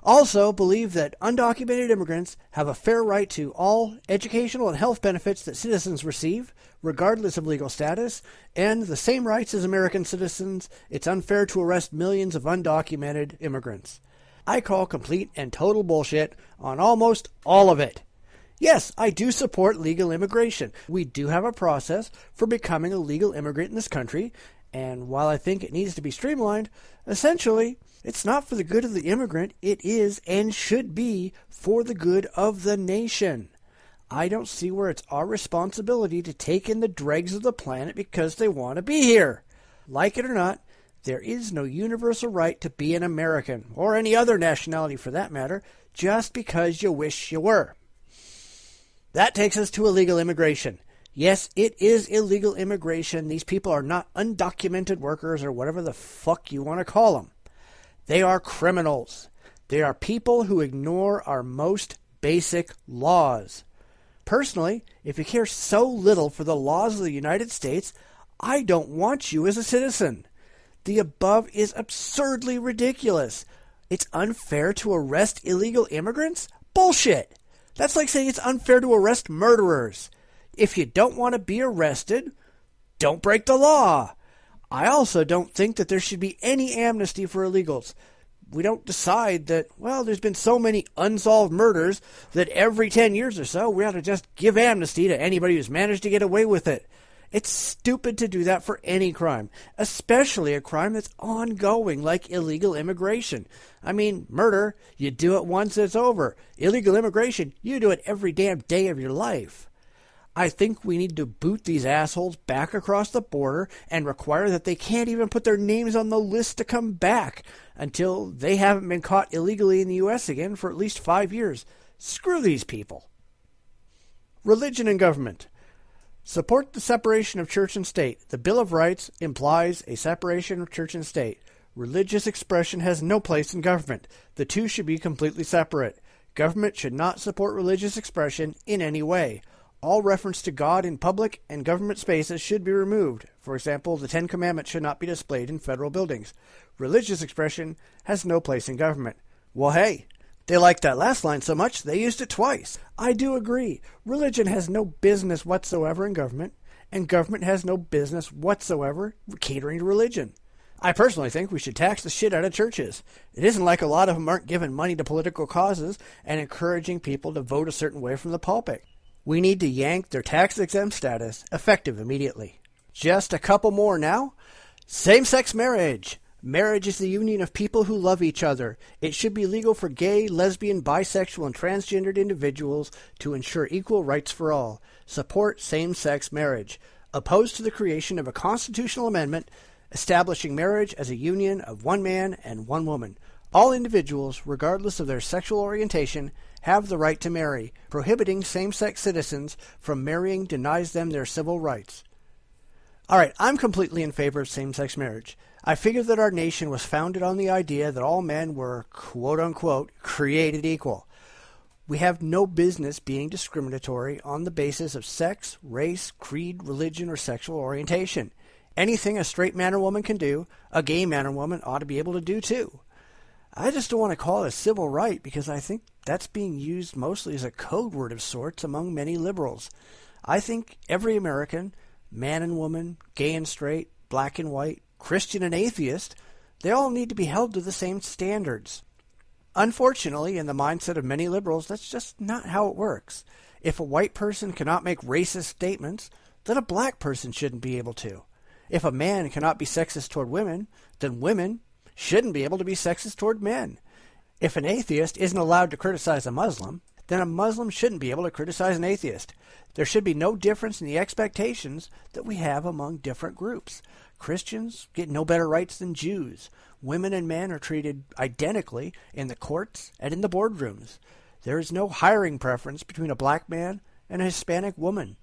Also believe that undocumented immigrants have a fair right to all educational and health benefits that citizens receive, regardless of legal status, and the same rights as American citizens. It's unfair to arrest millions of undocumented immigrants. I call complete and total bullshit on almost all of it. Yes, I do support legal immigration. We do have a process for becoming a legal immigrant in this country, and while I think it needs to be streamlined, essentially, it's not for the good of the immigrant. It is and should be for the good of the nation. I don't see where it's our responsibility to take in the dregs of the planet because they want to be here. Like it or not, there is no universal right to be an American, or any other nationality for that matter, just because you wish you were. That takes us to illegal immigration. Yes, it is illegal immigration. These people are not undocumented workers or whatever the fuck you want to call them. They are criminals. They are people who ignore our most basic laws. Personally, if you care so little for the laws of the United States, I don't want you as a citizen. The above is absurdly ridiculous. It's unfair to arrest illegal immigrants? Bullshit! That's like saying it's unfair to arrest murderers. If you don't want to be arrested, don't break the law. I also don't think that there should be any amnesty for illegals. We don't decide that, well, there's been so many unsolved murders that every 10 years or so we ought to just give amnesty to anybody who's managed to get away with it. It's stupid to do that for any crime, especially a crime that's ongoing like illegal immigration. I mean, murder, you do it once, it's over. Illegal immigration, you do it every damn day of your life. I think we need to boot these assholes back across the border and require that they can't even put their names on the list to come back until they haven't been caught illegally in the U.S. again for at least 5 years. Screw these people. Religion and government. Support the separation of church and state. The Bill of Rights implies a separation of church and state. Religious expression has no place in government. The two should be completely separate. Government should not support religious expression in any way. All reference to God in public and government spaces should be removed. For example, the Ten Commandments should not be displayed in federal buildings. Religious expression has no place in government. Well, hey, they liked that last line so much, they used it twice. I do agree. Religion has no business whatsoever in government, and government has no business whatsoever catering to religion. I personally think we should tax the shit out of churches. It isn't like a lot of them aren't giving money to political causes and encouraging people to vote a certain way from the pulpit. We need to yank their tax-exempt status, effective immediately. Just a couple more now. Same-sex marriage. Marriage is the union of people who love each other. It should be legal for gay, lesbian, bisexual, and transgendered individuals to ensure equal rights for all. Support same-sex marriage. Opposed to the creation of a constitutional amendment establishing marriage as a union of one man and one woman. All individuals, regardless of their sexual orientation, have the right to marry. Prohibiting same-sex citizens from marrying denies them their civil rights. All right, I'm completely in favor of same-sex marriage. I figure that our nation was founded on the idea that all men were, quote-unquote, created equal. We have no business being discriminatory on the basis of sex, race, creed, religion, or sexual orientation. Anything a straight man or woman can do, a gay man or woman ought to be able to do too. I just don't want to call it a civil right because I think that's being used mostly as a code word of sorts among many liberals. I think every American, man and woman, gay and straight, black and white, Christian and atheist, they all need to be held to the same standards. Unfortunately, in the mindset of many liberals, that's just not how it works. If a white person cannot make racist statements, then a black person shouldn't be able to. If a man cannot be sexist toward women, then women shouldn't be able to be sexist toward men. If an atheist isn't allowed to criticize a Muslim, then a Muslim shouldn't be able to criticize an atheist. There should be no difference in the expectations that we have among different groups. Christians get no better rights than Jews. Women and men are treated identically in the courts and in the boardrooms. There is no hiring preference between a black man and a Hispanic woman.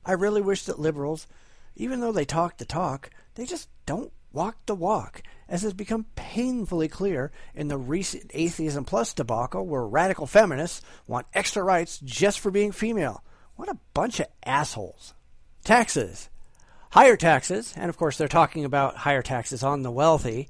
I really wish that liberals, even though they talk the talk, they just don't walk the walk, as has become painfully clear in the recent Atheism Plus debacle where radical feminists want extra rights just for being female. What a bunch of assholes. Taxes. Higher taxes, and of course they're talking about higher taxes on the wealthy,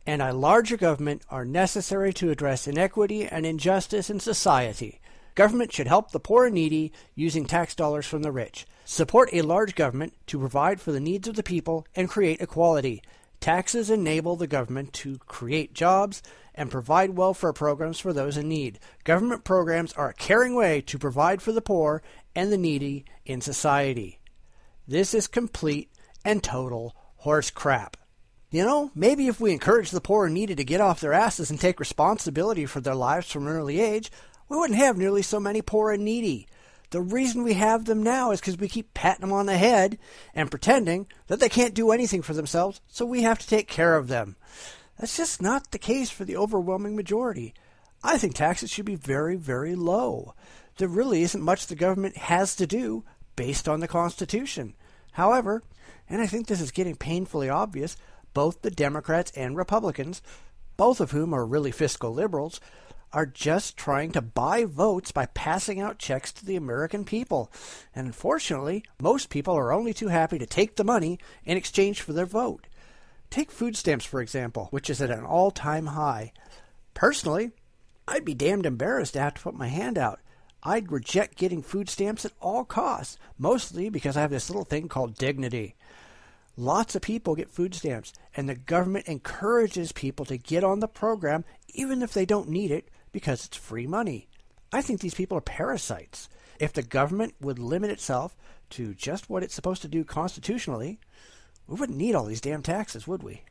and a larger government are necessary to address inequity and injustice in society. Government should help the poor and needy using tax dollars from the rich. Support a large government to provide for the needs of the people and create equality. Taxes enable the government to create jobs and provide welfare programs for those in need. Government programs are a caring way to provide for the poor and the needy in society. This is complete and total horse crap. You know, maybe if we encourage the poor and needy to get off their asses and take responsibility for their lives from an early age, we wouldn't have nearly so many poor and needy. The reason we have them now is because we keep patting them on the head and pretending that they can't do anything for themselves, so we have to take care of them. That's just not the case for the overwhelming majority. I think taxes should be very, very low. There really isn't much the government has to do based on the Constitution. However, and I think this is getting painfully obvious, both the Democrats and Republicans, both of whom are really fiscal liberals, are just trying to buy votes by passing out checks to the American people. And unfortunately, most people are only too happy to take the money in exchange for their vote. Take food stamps, for example, which is at an all-time high. Personally, I'd be damned embarrassed to have to put my hand out. I'd reject getting food stamps at all costs, mostly because I have this little thing called dignity. Lots of people get food stamps, and the government encourages people to get on the program even if they don't need it because it's free money. I think these people are parasites. If the government would limit itself to just what it's supposed to do constitutionally, we wouldn't need all these damn taxes, would we?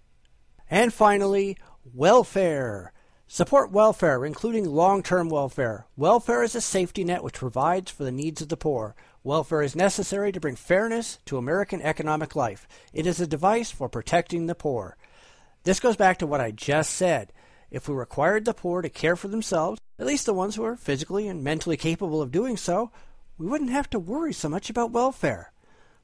And finally, welfare. Support welfare, including long-term welfare. Welfare is a safety net which provides for the needs of the poor. Welfare is necessary to bring fairness to American economic life. It is a device for protecting the poor. This goes back to what I just said. If we required the poor to care for themselves, at least the ones who are physically and mentally capable of doing so, we wouldn't have to worry so much about welfare.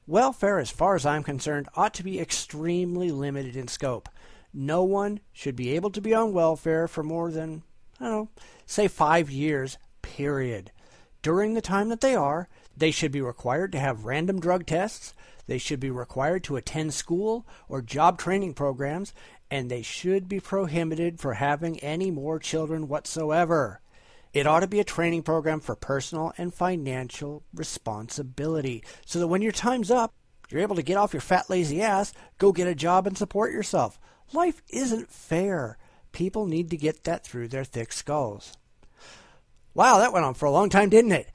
Welfare, as far as I'm concerned, ought to be extremely limited in scope. No one should be able to be on welfare for more than, say 5 years, period. During the time that they are, they should be required to have random drug tests, they should be required to attend school or job training programs, and they should be prohibited for having any more children whatsoever. It ought to be a training program for personal and financial responsibility, so that when your time's up, you're able to get off your fat, lazy ass, go get a job and support yourself. Life isn't fair. People need to get that through their thick skulls. Wow, that went on for a long time, didn't it?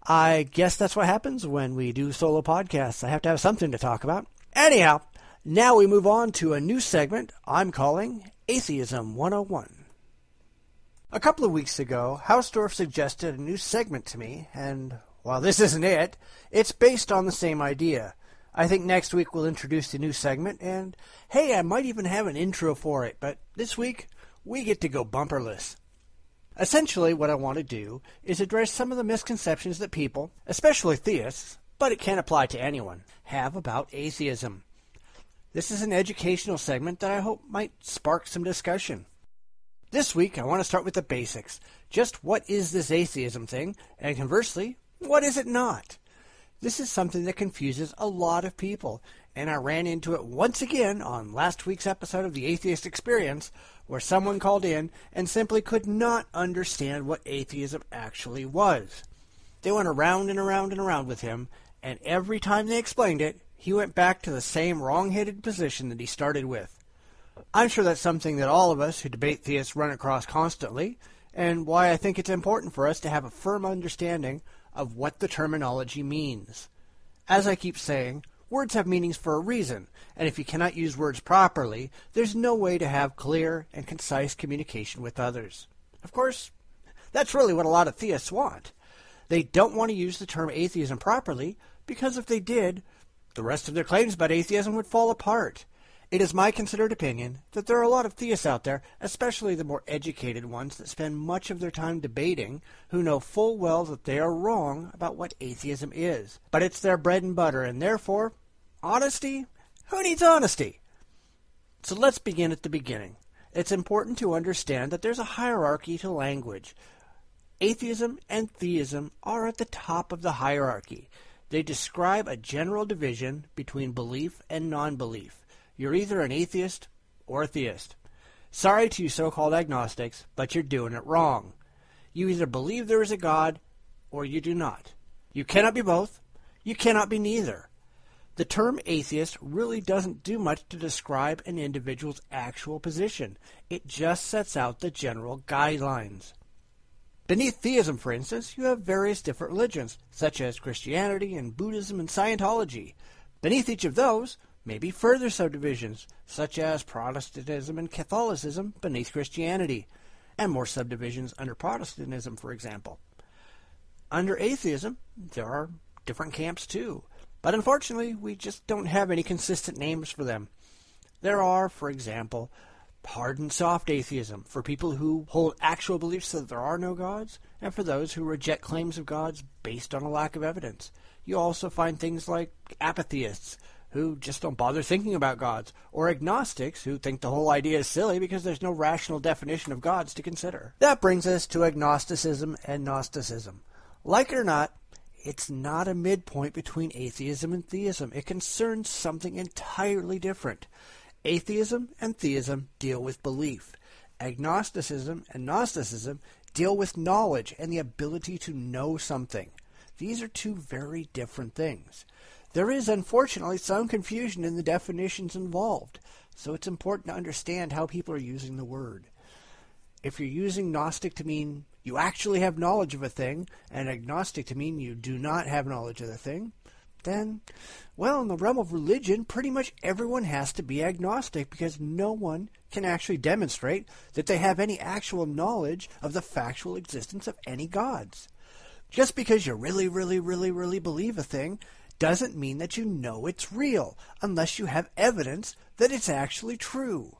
I guess that's what happens when we do solo podcasts. I have to have something to talk about. Anyhow, now we move on to a new segment I'm calling Atheism 101. A couple of weeks ago, Hausdorff suggested a new segment to me, and while this isn't it, it's based on the same idea. I think next week we'll introduce the new segment, and hey, I might even have an intro for it, but this week we get to go bumperless. Essentially, what I want to do is address some of the misconceptions that people, especially theists, but it can apply to anyone, have about atheism. This is an educational segment that I hope might spark some discussion. This week, I want to start with the basics. Just what is this atheism thing, and conversely, what is it not? This is something that confuses a lot of people, and I ran into it once again on last week's episode of The Atheist Experience, where someone called in and simply could not understand what atheism actually was. They went around and around and around with him, and every time they explained it, he went back to the same wrong-headed position that he started with. I'm sure that's something that all of us who debate theists run across constantly, and why I think it's important for us to have a firm understanding of what the terminology means. As I keep saying, words have meanings for a reason, and if you cannot use words properly, there's no way to have clear and concise communication with others. Of course, that's really what a lot of theists want. They don't want to use the term atheism properly, because if they did, the rest of their claims about atheism would fall apart. It is my considered opinion that there are a lot of theists out there, especially the more educated ones that spend much of their time debating, who know full well that they are wrong about what atheism is. But it's their bread and butter, and therefore, honesty? Who needs honesty? So let's begin at the beginning. It's important to understand that there's a hierarchy to language. Atheism and theism are at the top of the hierarchy. They describe a general division between belief and non-belief. You're either an atheist or a theist. Sorry to you so-called agnostics, but you're doing it wrong. You either believe there is a God or you do not. You cannot be both. You cannot be neither. The term atheist really doesn't do much to describe an individual's actual position. It just sets out the general guidelines. Beneath theism, for instance, you have various different religions, such as Christianity and Buddhism and Scientology. Beneath each of those, maybe further subdivisions, such as Protestantism and Catholicism beneath Christianity, and more subdivisions under Protestantism, for example. Under atheism, there are different camps too, but unfortunately, we just don't have any consistent names for them. There are, for example, hard and soft atheism, for people who hold actual beliefs that there are no gods, and for those who reject claims of gods based on a lack of evidence. You also find things like apatheists, who just don't bother thinking about gods, or agnostics, who think the whole idea is silly because there's no rational definition of gods to consider. That brings us to agnosticism and Gnosticism. Like it or not, it's not a midpoint between atheism and theism. It concerns something entirely different. Atheism and theism deal with belief. Agnosticism and Gnosticism deal with knowledge and the ability to know something. These are two very different things. There is, unfortunately, some confusion in the definitions involved, so it's important to understand how people are using the word. If you're using Gnostic to mean you actually have knowledge of a thing, and agnostic to mean you do not have knowledge of the thing, then, well, in the realm of religion, pretty much everyone has to be agnostic because no one can actually demonstrate that they have any actual knowledge of the factual existence of any gods. Just because you really believe a thing doesn't mean that you know it's real, unless you have evidence that it's actually true.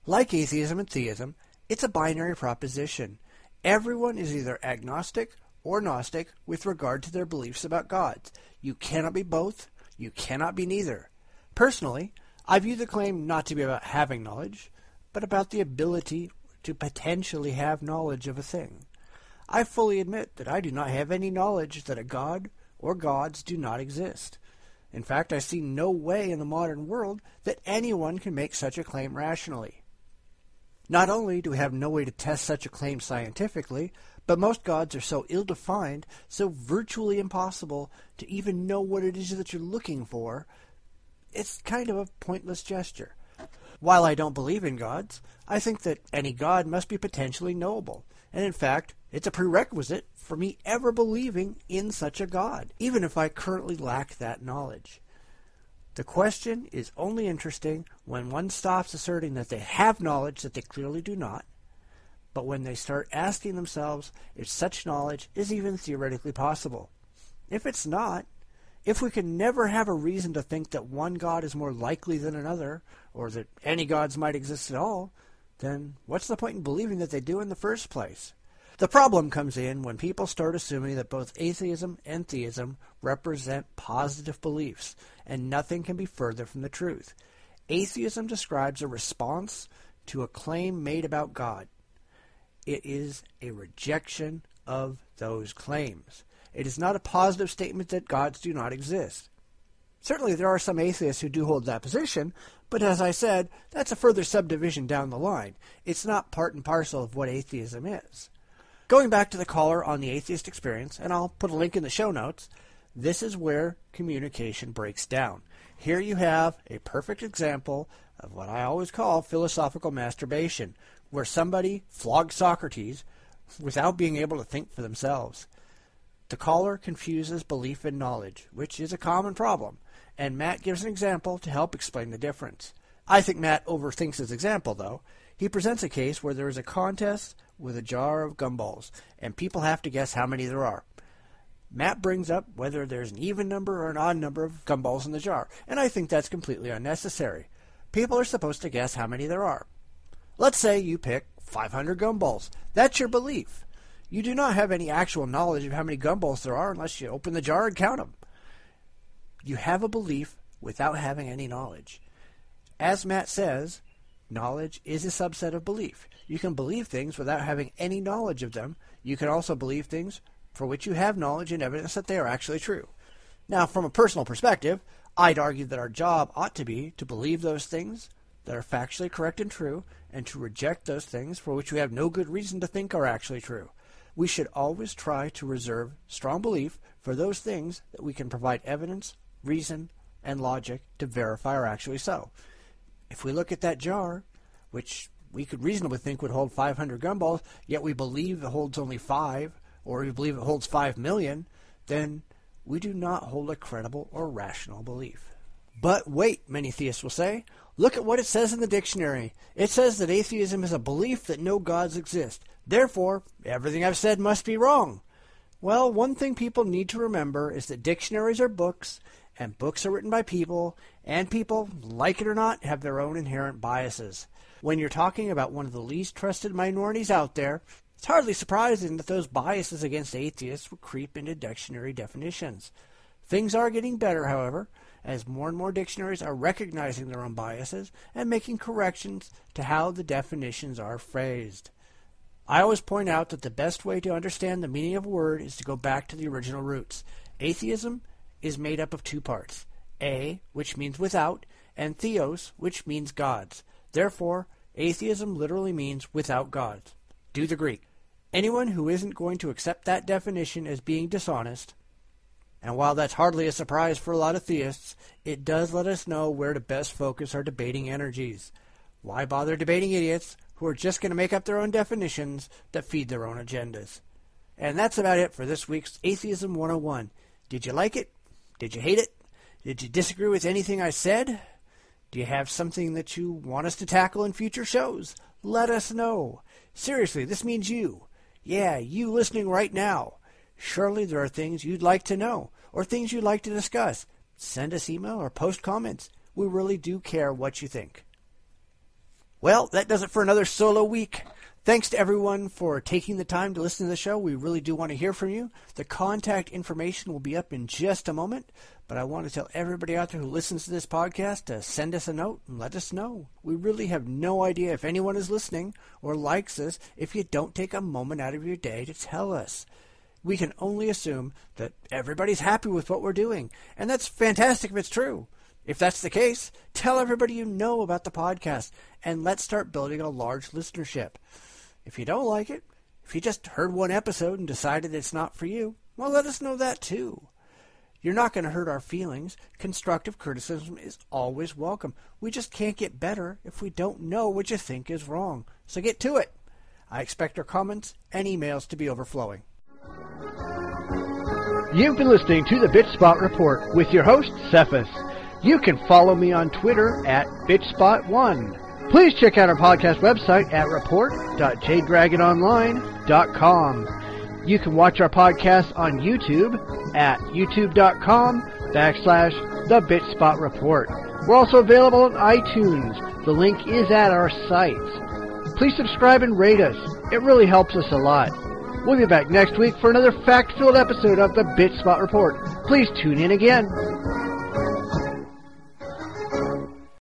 Like atheism and theism, it's a binary proposition. Everyone is either agnostic or Gnostic with regard to their beliefs about gods. You cannot be both. You cannot be neither. Personally, I view the claim not to be about having knowledge, but about the ability to potentially have knowledge of a thing. I fully admit that I do not have any knowledge that a god or gods do not exist. In fact, I see no way in the modern world that anyone can make such a claim rationally. Not only do we have no way to test such a claim scientifically, but most gods are so ill-defined, so virtually impossible to even know what it is that you're looking for, it's kind of a pointless gesture. While I don't believe in gods, I think that any god must be potentially knowable, and in fact, it's a prerequisite for me ever believing in such a god, even if I currently lack that knowledge. The question is only interesting when one stops asserting that they have knowledge that they clearly do not, but when they start asking themselves if such knowledge is even theoretically possible. If it's not, if we can never have a reason to think that one god is more likely than another, or that any gods might exist at all, then what's the point in believing that they do in the first place? The problem comes in when people start assuming that both atheism and theism represent positive beliefs, and nothing can be further from the truth. Atheism describes a response to a claim made about God. It is a rejection of those claims. It is not a positive statement that gods do not exist. Certainly there are some atheists who do hold that position, but as I said, that's a further subdivision down the line. It's not part and parcel of what atheism is. Going back to the caller on the atheist experience, and I'll put a link in the show notes, this is where communication breaks down. Here you have a perfect example of what I always call philosophical masturbation, where somebody flogged Socrates without being able to think for themselves. The caller confuses belief and knowledge, which is a common problem, and Matt gives an example to help explain the difference. I think Matt overthinks his example, though. He presents a case where there is a contest with a jar of gumballs, and people have to guess how many there are. Matt brings up whether there's an even number or an odd number of gumballs in the jar, and I think that's completely unnecessary. People are supposed to guess how many there are. Let's say you pick 500 gumballs. That's your belief. You do not have any actual knowledge of how many gumballs there are unless you open the jar and count them. You have a belief without having any knowledge. As Matt says, knowledge is a subset of belief. You can believe things without having any knowledge of them. You can also believe things for which you have knowledge and evidence that they are actually true. Now, from a personal perspective, I'd argue that our job ought to be to believe those things that are factually correct and true, and to reject those things for which we have no good reason to think are actually true. We should always try to reserve strong belief for those things that we can provide evidence, reason, and logic to verify are actually so. If we look at that jar, which we could reasonably think would hold 500 gumballs, yet we believe it holds only 5, or we believe it holds 5 million, then we do not hold a credible or rational belief. But wait, many theists will say, look at what it says in the dictionary. It says that atheism is a belief that no gods exist. Therefore, everything I've said must be wrong. Well, one thing people need to remember is that dictionaries are books, and books are written by people, and people, like it or not, have their own inherent biases. When you're talking about one of the least trusted minorities out there, it's hardly surprising that those biases against atheists would creep into dictionary definitions. Things are getting better, however, as more and more dictionaries are recognizing their own biases and making corrections to how the definitions are phrased. I always point out that the best way to understand the meaning of a word is to go back to the original roots. Atheism is made up of two parts, a, which means without, and theos, which means gods. Therefore, atheism literally means without gods. Do the Greek. anyone who isn't going to accept that definition as being dishonest. And while that's hardly a surprise for a lot of theists, it does let us know where to best focus our debating energies. Why bother debating idiots who are just going to make up their own definitions that feed their own agendas? And that's about it for this week's Atheism 101. Did you like it? Did you hate it? Did you disagree with anything I said? Do you have something that you want us to tackle in future shows? Let us know. Seriously, this means you. Yeah, you listening right now. Surely there are things you'd like to know, or things you'd like to discuss. Send us email or post comments. We really do care what you think. Well, that does it for another solo week. Thanks to everyone for taking the time to listen to the show. We really do want to hear from you. The contact information will be up in just a moment, but I want to tell everybody out there who listens to this podcast to send us a note and let us know. We really have no idea if anyone is listening or likes us if you don't take a moment out of your day to tell us. We can only assume that everybody's happy with what we're doing, and that's fantastic if it's true. If that's the case, tell everybody you know about the podcast, and let's start building a large listenership. If you don't like it, if you just heard one episode and decided it's not for you, well, let us know that too. You're not going to hurt our feelings. Constructive criticism is always welcome. We just can't get better if we don't know what you think is wrong. So get to it. I expect our comments and emails to be overflowing. You've been listening to the Bitchspot Report with your host, Cephus. You can follow me on Twitter at Bitchspot1. Please check out our podcast website at report.jdragononline.com. You can watch our podcast on YouTube at youtube.com/The Bitchspot Report. We're also available on iTunes. The link is at our site. Please subscribe and rate us. It really helps us a lot. We'll be back next week for another fact-filled episode of the Bitchspot Report. Please tune in again.